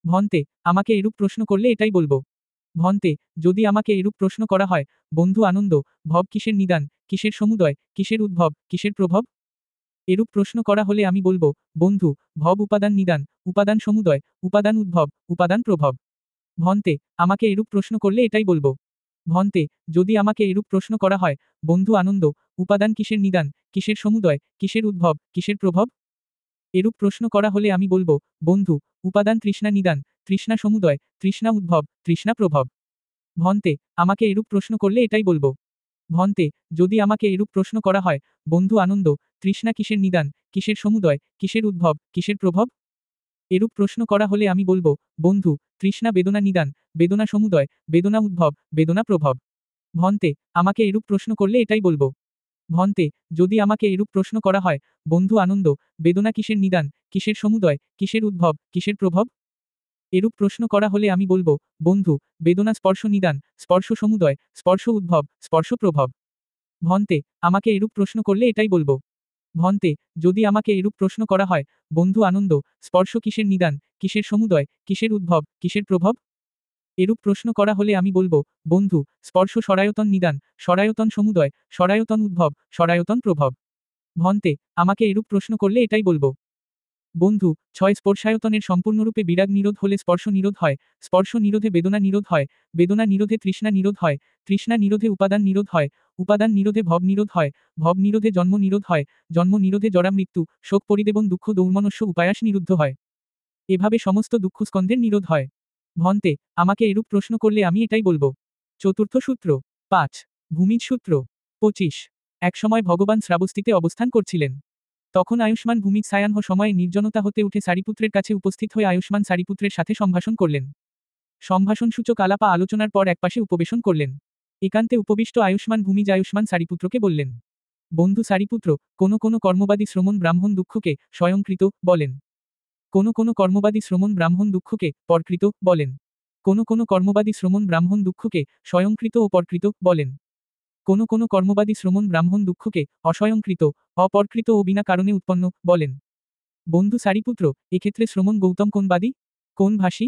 ভন্তে, আমাকে এরূপ প্রশ্ন করলে এটাই বলবো। ভন্তে, যদি আমাকে এরূপ প্রশ্ন করা হয়, বন্ধু আনন্দ, ভব কিসের নিদান, কিসের সমুদয়, কিসের উদ্ভব, কিসের প্রভব? এরূপ প্রশ্ন করা হলে আমি বলবো, বন্ধু, ভব উপাদান নিদান, উপাদান সমুদয়, উপাদান উদ্ভব, উপাদান প্রভব। ভন্তে, আমাকে এরূপ প্রশ্ন করলে এটাই বলবো। ভন্তে, যদি আমাকে এরূপ প্রশ্ন করা হয়, বন্ধু আনন্দ, উপাদান কিসের নিদান, কিসের সমুদয়, কিসের উদ্ভব, কিসের প্রভব? এরূপ প্রশ্ন করা হলে আমি বলবো, বন্ধু, উপাদান তৃষ্ণা নিদান, তৃষ্ণা সমুদয়, তৃষ্ণা উদ্ভব, তৃষ্ণা প্রভব। ভন্তে, আমাকে এরূপ প্রশ্ন করলে এটাই বলবো। ভন্তে, যদি আমাকে এরূপ প্রশ্ন করা হয়, বন্ধু আনন্দ, তৃষ্ণা কিসের নিদান, কিসের সমুদয়, কিসের উদ্ভব, কিসের প্রভব? এরূপ প্রশ্ন করা হলে আমি বলবো, বন্ধু, তৃষ্ণা বেদনা নিদান, বেদনা সমুদয়, বেদনা উদ্ভব, বেদনা প্রভব। ভন্তে, আমাকে এরূপ প্রশ্ন করলে এটাই বলবো। ভন্তে, যদি আমাকে এরূপ প্রশ্ন করা হয়, বন্ধু আনন্দ, বেদনা কিসের নিদান, কিসের সমুদয়, কিসের উদ্ভব, কিসের প্রভব? এরূপ প্রশ্ন করা হলে আমি বলবো, বন্ধু, বেদনা স্পর্শ নিদান, স্পর্শ সমুদয়, স্পর্শ উদ্ভব, স্পর্শ প্রভব। ভন্তে, আমাকে এরূপ প্রশ্ন করলে এটাই বলবো। ভন্তে, যদি আমাকে এরূপ প্রশ্ন করা হয়, বন্ধু আনন্দ, স্পর্শ কিসের নিদান, কিসের সমুদয়, কিসের উদ্ভব, কিসের প্রভব? এরূপ প্রশ্ন করা হলে আমি বলবো, বন্ধু, স্পর্শ সরায়তন নিদান, সরায়তন সমুদয়, সরায়তন উদ্ভব, সরায়তন প্রভব। ভন্তে, আমাকে এরূপ প্রশ্ন করলে এটাই বলবো। বন্ধু, 6 স্পর্শায়তনের সম্পূর্ণরূপে বিরাগ নিরোধ হলে স্পর্শ নিরোধ হয়, স্পর্শ নিরোধে বেদনা নিরোধ হয়, বেদনা নিরোধে তৃষ্ণা নিরোধ হয়, তৃষ্ণা নিরোধে উপাদান নিরোধ হয়, উপাদান নিরোধে ভব নিরোধ হয়, ভব নিরোধে জন্ম নিরোধ হয়, জন্ম নিরোধে জরা মৃত্যু, শোক পরিদেবন দুঃখ দৌর্মনস্য উপায়াস নিরুদ্ধ হয়। এভাবে সমস্ত দুঃখস্কন্ধের নিরোধ হয়। ভন্তে, আমাকে এরূপ প্রশ্ন করলে আমি এটাই বলবো। চতুর্থ সূত্র 5 ভূমিজ সূত্র 25 একসময় ভগবান শ্রাবস্তিতে অবস্থান করছিলেন। তখন আয়ুষ্মান ভূমিজ সায়াহ্ন সময়ে নির্জনতা হতে উঠে সারিপুত্রের কাছে উপস্থিত হয়ে আয়ুষ্মান সারিপুত্রের সাথে সম্ভাষণ করলেন। সম্ভাষণসূচক আলাপা আলোচনার পর একপাশে উপবেশন করলেন। একান্তে উপবিষ্ট আয়ুষ্মান ভূমিজ আয়ুষ্মান সারিপুত্রকে বললেন, বন্ধু সারিপুত্র, কোন কর্মবাদী শ্রমণ ব্রাহ্মণ দুঃখকে স্বয়ংকৃত বলেন। কোন কর্মবাদী শ্রমণ ব্রাহ্মণ দুঃখকে পরকৃত বলেন। কোন কর্মবাদী শ্রমণ ব্রাহ্মণ দুঃখকে স্বয়ংকৃত ও পরকৃত বলেন। কোন কর্মবাদী শ্রমণ ব্রাহ্মণ দুঃখকে অস্বয়ংকৃত, অপরকৃত ও বিনা কারণে উৎপন্ন বলেন। বন্ধু সারিপুত্র, এক্ষেত্রে শ্রমণ গৌতম কোন বাদী, কোন ভাষী?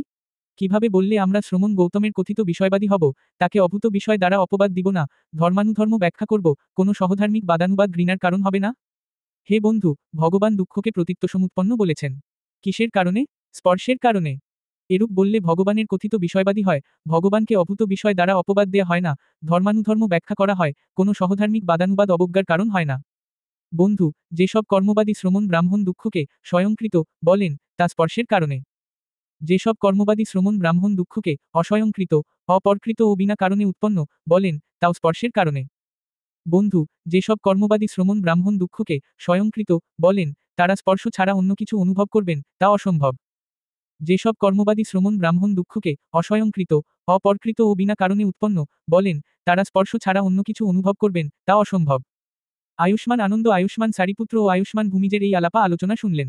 কিভাবে বললে আমরা শ্রমণ গৌতমের কথিত বিষয়বাদী হব, তাকে অভূত বিষয় দ্বারা অপবাদ দিব না, ধর্মানুধর্ম ব্যাখ্যা করব, কোনো সহধার্মিক বাদানুবাদ ঘৃণার কারণ হবে না? হে বন্ধু, ভগবান দুঃখকে প্রতীত্যসমুৎপন্ন বলেছেন। কিসের কারণে? স্পর্শের কারণে। এরূপ বললে ভগবানের কথিত বিষয়বাদী হয়, ভগবানকে অভূত বিষয় দ্বারা অপবাদ দেয়া হয় না, ধর্মানুধর্ম ব্যাখ্যা করা হয়, কোনো সহধার্মিক বাদানুবাদ অবজ্ঞার কারণ হয় না। বন্ধু, যেসব কর্মবাদী শ্রমণ ব্রাহ্মণ দুঃখকে স্বয়ংকৃত বলেন, তা স্পর্শের কারণে। যেসব কর্মবাদী শ্রমণ ব্রাহ্মণ দুঃখকে অস্বয়ংকৃত, অপরকৃত ও বিনা কারণে উৎপন্ন বলেন, তাও স্পর্শের কারণে। বন্ধু, যেসব কর্মবাদী শ্রমণ ব্রাহ্মণ দুঃখকে স্বয়ংকৃত বলেন, তারা স্পর্শ ছাড়া অন্য কিছু অনুভব করবেন, তা অসম্ভব। যেসব কর্মবাদী শ্রমণ ব্রাহ্মণ দুঃখকে অস্বয়ংকৃত, অপরকৃত ও বিনা কারণে উৎপন্ন বলেন, তারা স্পর্শ ছাড়া অন্য কিছু অনুভব করবেন, তা অসম্ভব। আয়ুষ্মান আনন্দ আয়ুষ্মান সারিপুত্র ও আয়ুষ্মান ভূমিজের এই আলাপা আলোচনা শুনলেন।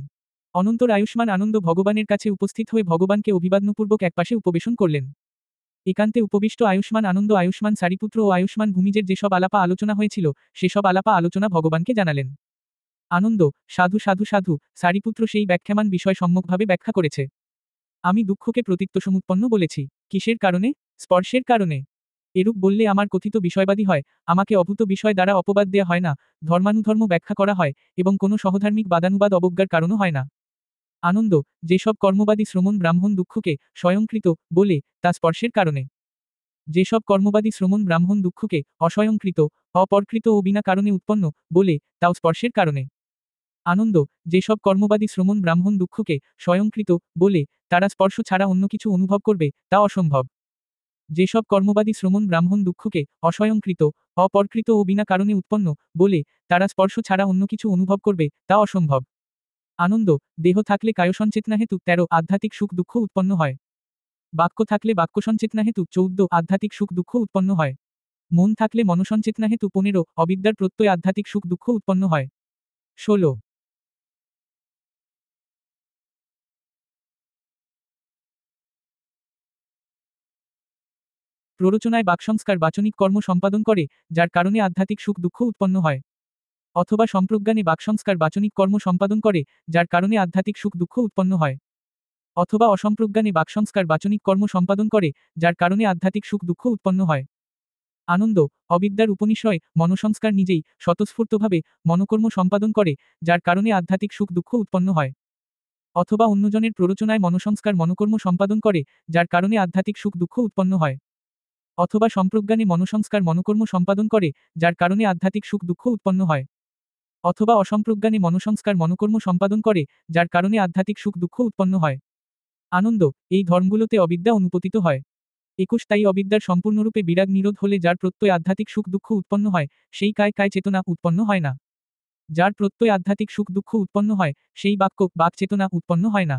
অনন্তর আয়ুষ্মান আনন্দ ভগবানের কাছে উপস্থিত হয়ে ভগবানকে অভিবাদনপূর্বক একপাশে উপবেশন করলেন। একান্তে উপবিষ্ট আয়ুষ্মান আনন্দ আয়ুষ্মান সারিপুত্র ও আয়ুষ্মান ভূমিজের যেসব আলাপা আলোচনা হয়েছিল, সেসব আলাপা আলোচনা ভগবানকে জানালেন। আনন্দ, সাধু সাধু সাধু, সারিপুত্র সেই ব্যাখ্যামান বিষয় সম্যকভাবে ব্যাখ্যা করেছে। আমি দুঃখকে প্রতীত্যসমুৎপন্ন বলেছি। কিসের কারণে? স্পর্শের কারণে। এরূপ বললে আমার কথিত বিষয়বাদী হয়, আমাকে অভূত বিষয় দ্বারা অপবাদ দেয়া হয় না, ধর্মানুধর্ম ব্যাখ্যা করা হয়, এবং কোনো সহধার্মিক বাদানুবাদ অবজ্ঞার কারণও হয় না। আনন্দ, যেসব কর্মবাদী শ্রমণ ব্রাহ্মণ দুঃখকে স্বয়ংকৃত বলে, তা স্পর্শের কারণে। যেসব কর্মবাদী শ্রমণ ব্রাহ্মণ দুঃখকে অস্বয়ংকৃত, অপরকৃত ও বিনা কারণে উৎপন্ন বলে, তাও স্পর্শের কারণে। আনন্দ, যেসব কর্মবাদী শ্রমণ ব্রাহ্মণ দুঃখকে স্বয়ংকৃত বলে, তারা স্পর্শ ছাড়া অন্য কিছু অনুভব করবে, তা অসম্ভব। যেসব কর্মবাদী শ্রমণ ব্রাহ্মণ দুঃখকে অস্বয়ংকৃত, অপরকৃত ও বিনা কারণে উৎপন্ন বলে, তারা স্পর্শ ছাড়া অন্য কিছু অনুভব করবে, তা অসম্ভব। আনন্দ, দেহ থাকলে কায়সঞ্চেতনা হেতু 13 আধ্যাত্মিক সুখ দুঃখ উৎপন্ন হয়। বাক্য থাকলে বাক্যসঞ্চেতনা হেতু 14 আধ্যাত্মিক সুখ দুঃখ উৎপন্ন হয়। মন থাকলে মনসঞ্চেতনা হেতু 15 অবিদ্যার প্রত্যয় আধ্যাত্মিক সুখ দুঃখ উৎপন্ন হয়। 16 প্ররোচনায় বাকসংস্কার বাচনিক কর্ম সম্পাদন করে, যার কারণে আধ্যাত্মিক সুখ দুঃখ উৎপন্ন হয়। অথবা সম্প্রজ্ঞানে বাকসংস্কার বাচনিক কর্ম সম্পাদন করে, যার কারণে আধ্যাত্মিক সুখ দুঃখ উৎপন্ন হয়। অথবা অসম্প্রজ্ঞানে বাকসংস্কার বাচনিক কর্ম সম্পাদন করে, যার কারণে আধ্যাত্মিক সুখ দুঃখ উৎপন্ন হয়। আনন্দ, অবিদ্যার উপনিষয় মনসংস্কার নিজেই স্বতঃস্ফূর্তভাবে মনোকর্ম সম্পাদন করে, যার কারণে আধ্যাত্মিক সুখ দুঃখ উৎপন্ন হয়। অথবা অন্যজনের প্ররোচনায় মনসংস্কার মনোকর্ম সম্পাদন করে, যার কারণে আধ্যাত্মিক সুখ দুঃখ উৎপন্ন হয়। অথবা সম্প্রজ্ঞানে মনসংস্কার মনোকর্ম সম্পাদন করে, যার কারণে আধ্যাত্মিক সুখ দুঃখ উৎপন্ন হয়। অথবা অসম্প্রজ্ঞানে মনসংস্কার মনোকর্ম সম্পাদন করে, যার কারণে আধ্যাত্মিক সুখ দুঃখ উৎপন্ন হয়। আনন্দ, এই ধর্মগুলোতে অবিদ্যা অনুপতিত হয়। 21 তাই অবিদ্যার সম্পূর্ণরূপে বিরাগ নিরোধ হলে যার প্রত্যয় আধ্যাত্মিক সুখ দুঃখ উৎপন্ন হয়, সেই কায় কায় চেতনা উৎপন্ন হয় না। যার প্রত্যয় আধ্যাত্মিক সুখ দুঃখ উৎপন্ন হয়, সেই বাক্য বাক চেতনা উৎপন্ন হয় না।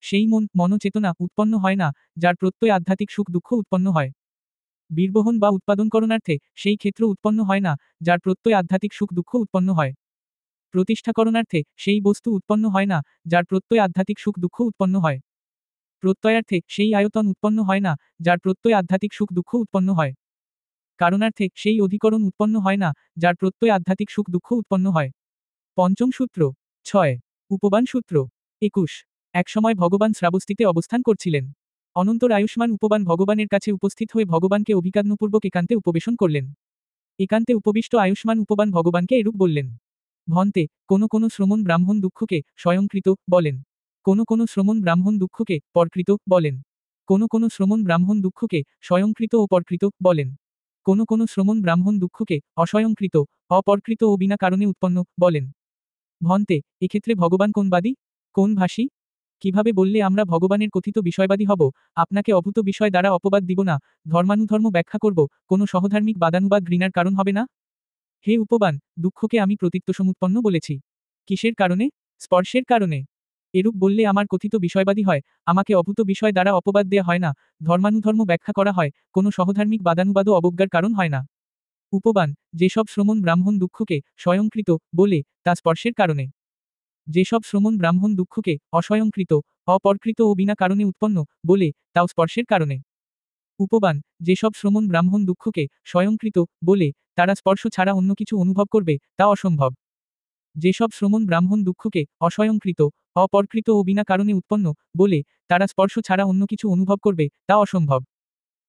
সেই মন মনোচেতনা উৎপন্ন হয় না, যার প্রত্যয় আধ্যাত্মিক সুখ দুঃখ উৎপন্ন হয়। বীরবহন বা উৎপাদন করণার্থে সেই ক্ষেত্র উৎপন্ন হয় না, যার প্রত্যয় আধ্যাত্মিক সুখ দুঃখ উৎপন্ন হয়। প্রতিষ্ঠাকরণার্থে সেই বস্তু উৎপন্ন হয় না, যার প্রত্যয় আধ্যাত্মিক সুখ দুঃখ উৎপন্ন হয়। প্রত্যয়ার্থে সেই আয়তন উৎপন্ন হয় না, যার প্রত্যয় আধ্যাত্মিক সুখ দুঃখ উৎপন্ন হয়। কারণার্থে সেই অধিকরণ উৎপন্ন হয় না, যার প্রত্যয় আধ্যাত্মিক সুখ দুঃখ উৎপন্ন হয়। পঞ্চম সূত্র 6 উপবান সূত্র 21 একসময় ভগবান শ্রাবস্তিতে অবস্থান করছিলেন। অনন্তর আয়ুষ্মান উপবান ভগবানের কাছে উপস্থিত হয়ে ভগবানকে অভিজ্ঞানপূর্বক একান্তে উপবেশন করলেন। একান্তে উপবিষ্ট আয়ুষ্মান উপবান ভগবানকে এরূপ বললেন। ভন্তে, কোনো শ্রমণ ব্রাহ্মণ দুঃখকে স্বয়ংকৃত বলেন। কোনো শ্রমণ ব্রাহ্মণ দুঃখকে পরকৃত বলেন। কোনো শ্রমণ ব্রাহ্মণ দুঃখকে স্বয়ংকৃত ও পরকৃত বলেন। কোনো শ্রমণ ব্রাহ্মণ দুঃখকে অস্বয়ংকৃত, অপরকৃত ও বিনা কারণে উৎপন্ন বলেন। ভন্তে, এক্ষেত্রে ভগবান কোন বাদী? কোন ভাষী? কিভাবে বললে আমরা ভগবানের কথিত বিষয়বাদী হব? আপনাকে অভূত বিষয় দ্বারা অপবাদ দিব না, ধর্মানুধর্ম ব্যাখ্যা করব, কোনো সহধার্মিক বাদানুবাদ ঘৃণার কারণ হবে না? হে উপবান, দুঃখকে আমি প্রতীত্যসমুৎপন্ন বলেছি। কিসের কারণে? স্পর্শের কারণে। এরূপ বললে আমার কথিত বিষয়বাদী হয়, আমাকে অভূত বিষয় দ্বারা অপবাদ দেয়া হয় না, ধর্মানুধর্ম ব্যাখ্যা করা হয়, কোনো সহধার্মিক বাদানুবাদও অবজ্ঞার কারণ হয় না। উপবান, যেসব শ্রমণ ব্রাহ্মণ দুঃখকে স্বয়ংকৃত বলে, তা স্পর্শের কারণে। যেসব শ্রমণ ব্রাহ্মণ দুঃখকে অস্বয়ংকৃত, অপরকৃত ও বিনা কারণে উৎপন্ন বলে, তাও স্পর্শের কারণে। উপবান, যেসব শ্রমণ ব্রাহ্মণ দুঃখকে স্বয়ংকৃত বলে, তারা স্পর্শ ছাড়া অন্য কিছু অনুভব করবে, তা অসম্ভব। যেসব শ্রমণ ব্রাহ্মণ দুঃখকে অস্বয়ংকৃত, অপরকৃত ও বিনা কারণে উৎপন্ন বলে, তারা স্পর্শ ছাড়া অন্য কিছু অনুভব করবে, তা অসম্ভব।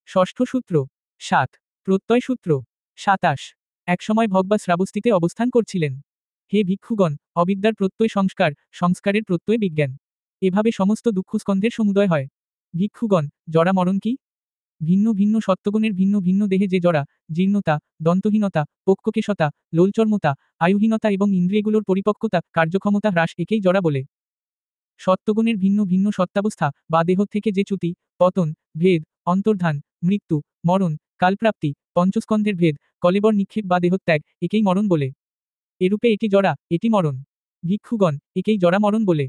ষষ্ঠ সূত্র 7 প্রত্যয় সূত্র 27 একসময় ভগবা শ্রাবস্তিতে অবস্থান করছিলেন। হে ভিক্ষুগণ, অবিদ্যার প্রত্যয় সংস্কার, সংস্কারের প্রত্যয় বিজ্ঞান। এভাবে সমস্ত দুঃখস্কন্ধের সমুদয় হয়। ভিক্ষুগণ, জরা মরণ কি? ভিন্ন ভিন্ন সত্ত্বগুণের ভিন্ন ভিন্ন দেহে যে জরা, জীর্ণতা, দন্তহীনতা, পক্ষকেশতা, লোলচর্মতা, আয়ুহীনতা এবং ইন্দ্রিয়গুলোর পরিপক্কতা, কার্যক্ষমতা হ্রাস একেই জরা বলে। সত্ত্বগুণের ভিন্ন ভিন্ন সত্তাবস্থা বা দেহ থেকে যে চ্যুতি, পতন, ভেদ, অন্তর্ধান, মৃত্যু, মরণ, কালপ্রাপ্তি, পঞ্চস্কন্ধের ভেদ, কলেবর নিক্ষেপ বা দেহত্যাগ, একেই মরণ বলে। এরূপে এটি জরা, এটি মরণ। ভিক্ষুগণ, একেই জরা মরণ বলে।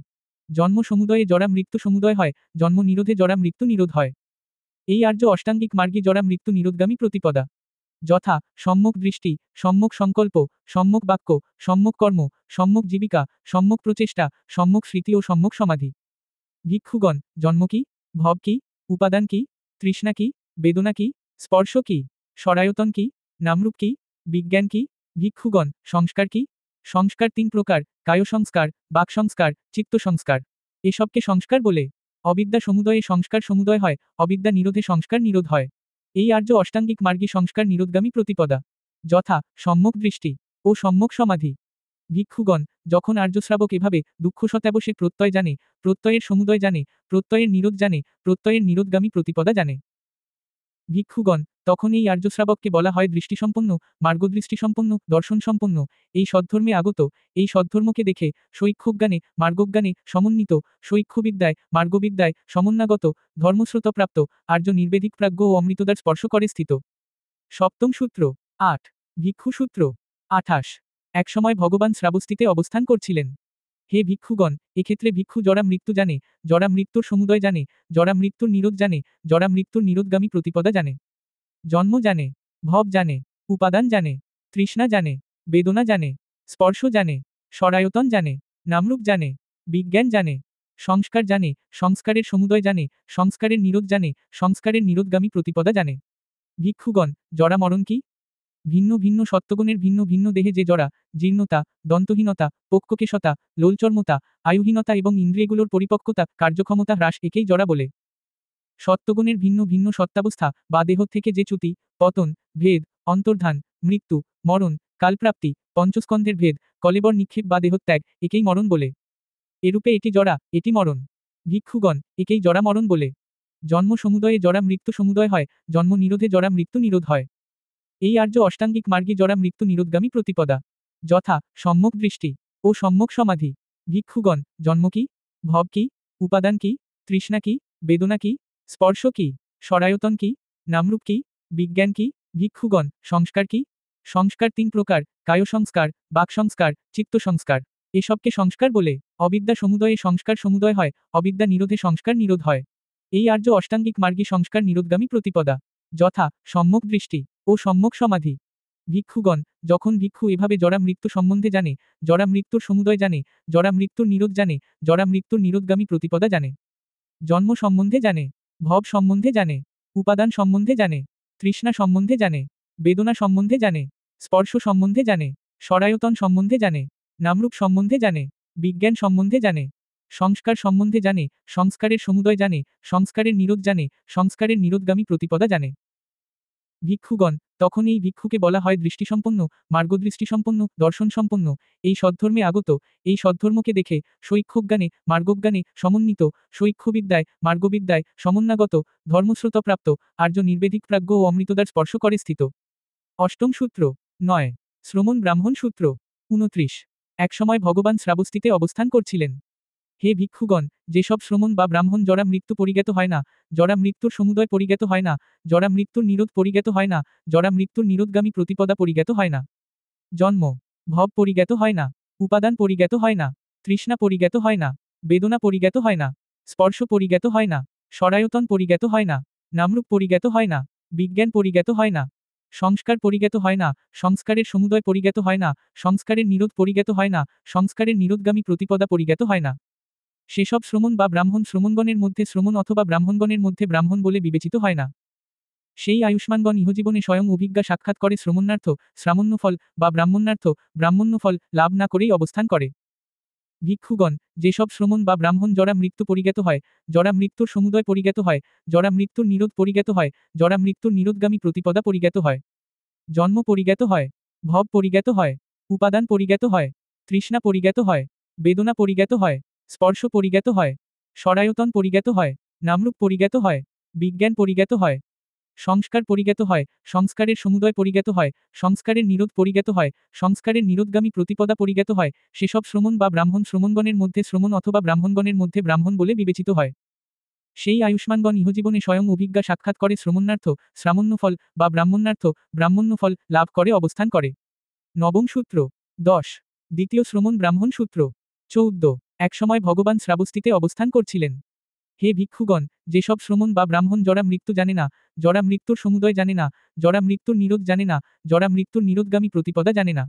জন্ম সমুদয়ে জরা মৃত্যু সমুদয় হয়, জন্ম নিরোধে জরা মৃত্যু নিরোধ হয়। এই আর্য অষ্টাঙ্গিক মার্গী জরা মৃত্যু নিরোধগামী প্রতিপদা। যথা সম্যক দৃষ্টি, সম্যক সংকল্প, সম্যক বাক্য, সম্যক কর্ম, সম্যক জীবিকা, সম্যক প্রচেষ্টা, সম্যক স্মৃতি ও সম্যক সমাধি। ভিক্ষুগণ, জন্ম কি? ভব কি? উপাদান কি? তৃষ্ণা কি? বেদনা কি? স্পর্শ কি? সরায়তন কি? নামরূপ কি? বিজ্ঞান কি? ভিক্ষুগণ, সংস্কার কি? সংস্কার 3 প্রকার, কায় সংস্কার, বাক সংস্কার, চিত্ত সংস্কার। এসবকে সংস্কার বলে। অবিদ্যা সমুদয়ে সংস্কার সমুদয় হয়, অবিদ্যা নিরোধে সংস্কার নিরোধ হয়। এই আর্য অষ্টাঙ্গিক মার্গী সংস্কার নিরোধগামী প্রতিপদা, যথা সম্যক দৃষ্টি ও সম্যক সমাধি। ভিক্ষুগণ, যখন আর্যশ্রাবক এভাবে দুঃখশতাবশের প্রত্যয় জানে, প্রত্যয়ের সমুদয় জানে, প্রত্যয়ের নিরোধ জানে, প্রত্যয়ের নিরোধগামী প্রতিপদা জানে, ভিক্ষুগণ, তখন এই আর্যশ্রাবককে বলা হয় দৃষ্টিসম্পন্ন, মার্গদৃষ্টিসম্পন্ন, দর্শনসম্পন্ন, এই সদ্ধর্মে আগত, এই সদ্ধর্মকে দেখে শৈক্ষজ্ঞানে, মার্গজ্ঞানে সমন্বিত, শৈক্ষবিদ্যায়, মার্গবিদ্যায় সমন্বাগত, ধর্মস্রোতপ্রাপ্ত, আর্য নির্বেদিক প্রাজ্ঞ ও অমৃতদ্বার স্পর্শ করে স্থিত। সপ্তম সূত্র ৮। ভিক্ষু সূত্র ২৮। একসময় ভগবান শ্রাবস্তিতে অবস্থান করছিলেন। হে ভিক্ষুগণ, এক্ষেত্রে ভিক্ষু জরা মৃত্যু জানে, জরা মৃত্যুর সমুদয় জানে, জরা মৃত্যুর নিরোধ জানে, জরা মৃত্যুর নিরোধগামী প্রতিপদা জানে, জন্ম জানে, ভব জানে, উপাদান জানে, তৃষ্ণা জানে, বেদনা জানে, স্পর্শ জানে, স্বরায়তন জানে, নামরূপ জানে, বিজ্ঞান জানে, সংস্কার জানে, সংস্কারের সমুদয় জানে, সংস্কারের নিরোধ জানে, সংস্কারের নিরোধগামী প্রতিপদা জানে। ভিক্ষুগণ, জরা মরণ কি? ভিন্ন ভিন্ন সত্ত্বগুণের ভিন্ন ভিন্ন দেহে যে জরা, জীর্ণতা, দন্তহীনতা, পক্ষকেশতা, লোলচর্মতা, আয়ুহীনতা এবং ইন্দ্রিয়গুলোর পরিপক্কতা, কার্যক্ষমতা হ্রাস একেই জরা বলে। সত্ত্বগুণের ভিন্ন ভিন্ন সত্তাবস্থা বা দেহ থেকে যে চ্যুতি, পতন, ভেদ, অন্তর্ধান, মৃত্যু, মরণ, কালপ্রাপ্তি, পঞ্চস্কন্ধের ভেদ, কলেবর নিক্ষেপ বা দেহত্যাগ একেই মরণ বলে। এরূপে এটি জরা, এটি মরণ। ভিক্ষুগণ, একেই জরা মরণ বলে। জন্ম সমুদয়ে জরা মৃত্যু সমুদয় হয়, জন্ম নিরোধে জরা মৃত্যু নিরোধ হয়। এই আর্য অষ্টাঙ্গিক মার্গী জরা মৃত্যু নিরোধগামী প্রতিপদা, যথা সম্যক দৃষ্টি ও সম্যক সমাধি। ভিক্ষুগণ, জন্ম কি? ভব কি? উপাদান কি? তৃষ্ণা কি? বেদনা কি? স্পর্শ কি? স্বরায়তন কি? নামরূপ কি? বিজ্ঞান কি? ভিক্ষুগণ, সংস্কার কি? সংস্কার ৩ প্রকার: কায় সংস্কার, বাক সংস্কার, চিত্ত সংস্কার। এসবকে সংস্কার বলে। অবিদ্যা সমুদয়ে সংস্কার সমুদয় হয়, অবিদ্যা নিরোধে সংস্কার নিরোধ হয়। এই আর্য অষ্টাঙ্গিক মার্গী সংস্কার নিরোধগামী প্রতিপদা, যথা সম্যক দৃষ্টি ও সম্যক সমাধি। ভিক্ষুগণ, যখন ভিক্ষু এভাবে জরা মৃত্যু সম্বন্ধে জানে, জরা মৃত্যুর সমুদয় জানে, জরা মৃত্যুর নিরোধ জানে, জরা মৃত্যুর নিরোধগামী প্রতিপদা জানে, জন্ম সম্বন্ধে জানে, ভব সম্বন্ধে জানে, উপাদান সম্বন্ধে জানে, তৃষ্ণা সম্বন্ধে জানে, বেদনা সম্বন্ধে জানে, স্পর্শ সম্বন্ধে জানে, স্বরায়তন সম্বন্ধে জানে, নামরূপ সম্বন্ধে জানে, বিজ্ঞান সম্বন্ধে জানে, সংস্কার সম্বন্ধে জানে, সংস্কারের সমুদয় জানে, সংস্কারের নিরোধ জানে, সংস্কারের নিরোধগামী প্রতিপদা জানে, ভিক্ষুগণ, তখন এই ভিক্ষুকে বলা হয় দৃষ্টিসম্পন্ন, মার্গদৃষ্টিসম্পন্ন, দর্শনসম্পন্ন, এই সদ্ধর্মে আগত, এই সদ্ধর্মকে দেখে শৈক্ষজ্ঞানে, মার্গজ্ঞানে সমন্বিত, শৈক্ষবিদ্যায়, মার্গবিদ্যায় সমন্বাগত, ধর্মস্রোতপ্রাপ্ত, আর্য নির্বেদিক প্রাজ্ঞ ও অমৃতদ্বার স্পর্শ করে স্থিত। অষ্টম সূত্র ৯। শ্রমণ ব্রাহ্মণ সূত্র ২৯। একসময় ভগবান শ্রাবস্তিতে অবস্থান করছিলেন। হে ভিক্ষুগণ, যেসব শ্রমণ বা ব্রাহ্মণ জরা মৃত্যু পরিজ্ঞাত হয় না, জরা মৃত্যুর সমুদয় পরিজ্ঞাত হয় না, জরা মৃত্যুর নিরোধ পরিজ্ঞাত হয় না, জরা মৃত্যুর নিরোধগামী প্রতিপদা পরিজ্ঞাত হয় না, জন্ম, ভব পরিজ্ঞাত হয় না, উপাদান পরিজ্ঞাত হয় না, তৃষ্ণা পরিজ্ঞাত হয় না, বেদনা পরিজ্ঞাত হয় না, স্পর্শ পরিজ্ঞাত হয় না, স্বরায়তন পরিজ্ঞাত হয় না, নামরূপ পরিজ্ঞাত হয় না, বিজ্ঞান পরিজ্ঞাত হয় না, সংস্কার পরিজ্ঞাত হয় না, সংস্কারের সমুদয় পরিজ্ঞাত হয় না, সংস্কারের নিরোধ পরিজ্ঞাত হয় না, সংস্কারের নিরোধগামী প্রতিপদা পরিজ্ঞাত হয় না। সেসব শ্রমণ বা ব্রাহ্মণ শ্রমণগণের মধ্যে শ্রমণ অথবা ব্রাহ্মণগণের মধ্যে ব্রাহ্মণ বলে বিবেচিত হয় না। সেই আয়ুষ্মানগণ ইহজীবনে স্বয়ং অভিজ্ঞা সাক্ষাৎ করে শ্রমণার্থ, শ্রামণ্যফল বা ব্রাহ্মণ্যার্থ, ব্রাহ্মণ্যফল লাভ না করেই অবস্থান করে। ভিক্ষুগণ, যেসব শ্রমণ বা ব্রাহ্মণ জরা মৃত্যু পরিজ্ঞাত হয়, জরা মৃত্যুর সমুদয় পরিজ্ঞাত হয়, জরা মৃত্যুর নিরোধ পরিজ্ঞাত হয়, জরা মৃত্যুর নিরোধগামী প্রতিপদা পরিজ্ঞাত হয়, জন্ম পরিজ্ঞাত হয়, ভব পরিজ্ঞাত হয়, উপাদান পরিজ্ঞাত হয়, তৃষ্ণা পরিজ্ঞাত হয়, বেদনা পরিজ্ঞাত হয়, স্পর্শ পরিজ্ঞাত হয়, স্বরায়তন পরিজ্ঞাত হয়, নামরূপ পরিজ্ঞাত হয়, বিজ্ঞান পরিজ্ঞাত হয়, সংস্কার পরিজ্ঞাত হয়, সংস্কারের সমুদয় পরিজ্ঞাত হয়, সংস্কারের নিরোধ পরিজ্ঞাত হয়, সংস্কারের নিরোধগামী প্রতিপদা পরিজ্ঞাত হয়, সেসব শ্রমণ বা ব্রাহ্মণ শ্রমণগণের মধ্যে শ্রমণ অথবা ব্রাহ্মণগণের মধ্যে ব্রাহ্মণ বলে বিবেচিত হয়। সেই আয়ুষ্মানগণ ইহজীবনে স্বয়ং অভিজ্ঞা সাক্ষাৎ করে শ্রমণার্থ, শ্রামণ্যফল বা ব্রাহ্মণ্যার্থ, ব্রাহ্মণ্যফল লাভ করে অবস্থান করে। নবম সূত্র ১০। দ্বিতীয় শ্রমণ ব্রাহ্মণ সূত্র ১৪। একসময় ভগবান শ্রাবস্তিতে অবস্থান করছিলেন। হে ভিক্ষুগণ, যেসব শ্রমণ বা ব্রাহ্মণ জরা মৃত্যু জানে না, জরা মৃত্যুর সমুদয় জানে না, জরা মৃত্যুর নিরোধ জানে না, জরা মৃত্যুর নিরোধগামী প্রতিপদা জানে না,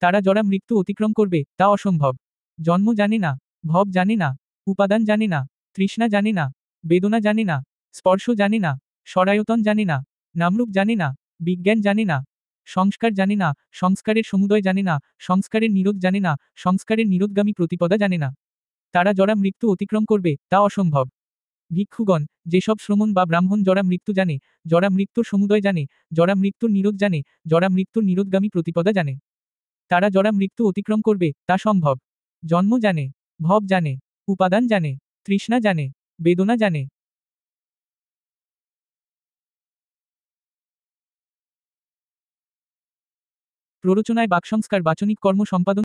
তারা জরা মৃত্যু অতিক্রম করবে তা অসম্ভব। জন্ম জানে না, ভব জানে না, উপাদান জানে না, তৃষ্ণা জানে না, বেদনা জানে না, স্পর্শ জানে না, স্বরায়তন জানে না, নামরূপ জানে না, বিজ্ঞান জানে না, সংস্কার জানে না, সংস্কারের সমুদয় জানে না, সংস্কারের নিরোধ জানে না, সংস্কারের নিরোধগামী প্রতিপদা জানে না, তারা জরা মৃত্যু অতিক্রম করবে তা অসম্ভব। ভিক্ষুগণ, যেসব শ্রমণ বা ব্রাহ্মণ জরা মৃত্যু জানে, জরা মৃত্যুর সমুদয় জানে, জরা মৃত্যুর নিরোধ জানে, জরা মৃত্যুর নিরোধগামী প্রতিপদা জানে, তারা জরা মৃত্যু অতিক্রম করবে, তা সম্ভব। জন্ম জানে, ভব জানে, উপাদান জানে, তৃষ্ণা জানে, বেদনা জানে। প্ররোচনায় বাকসংস্কার বাচনিক কর্ম সম্পাদন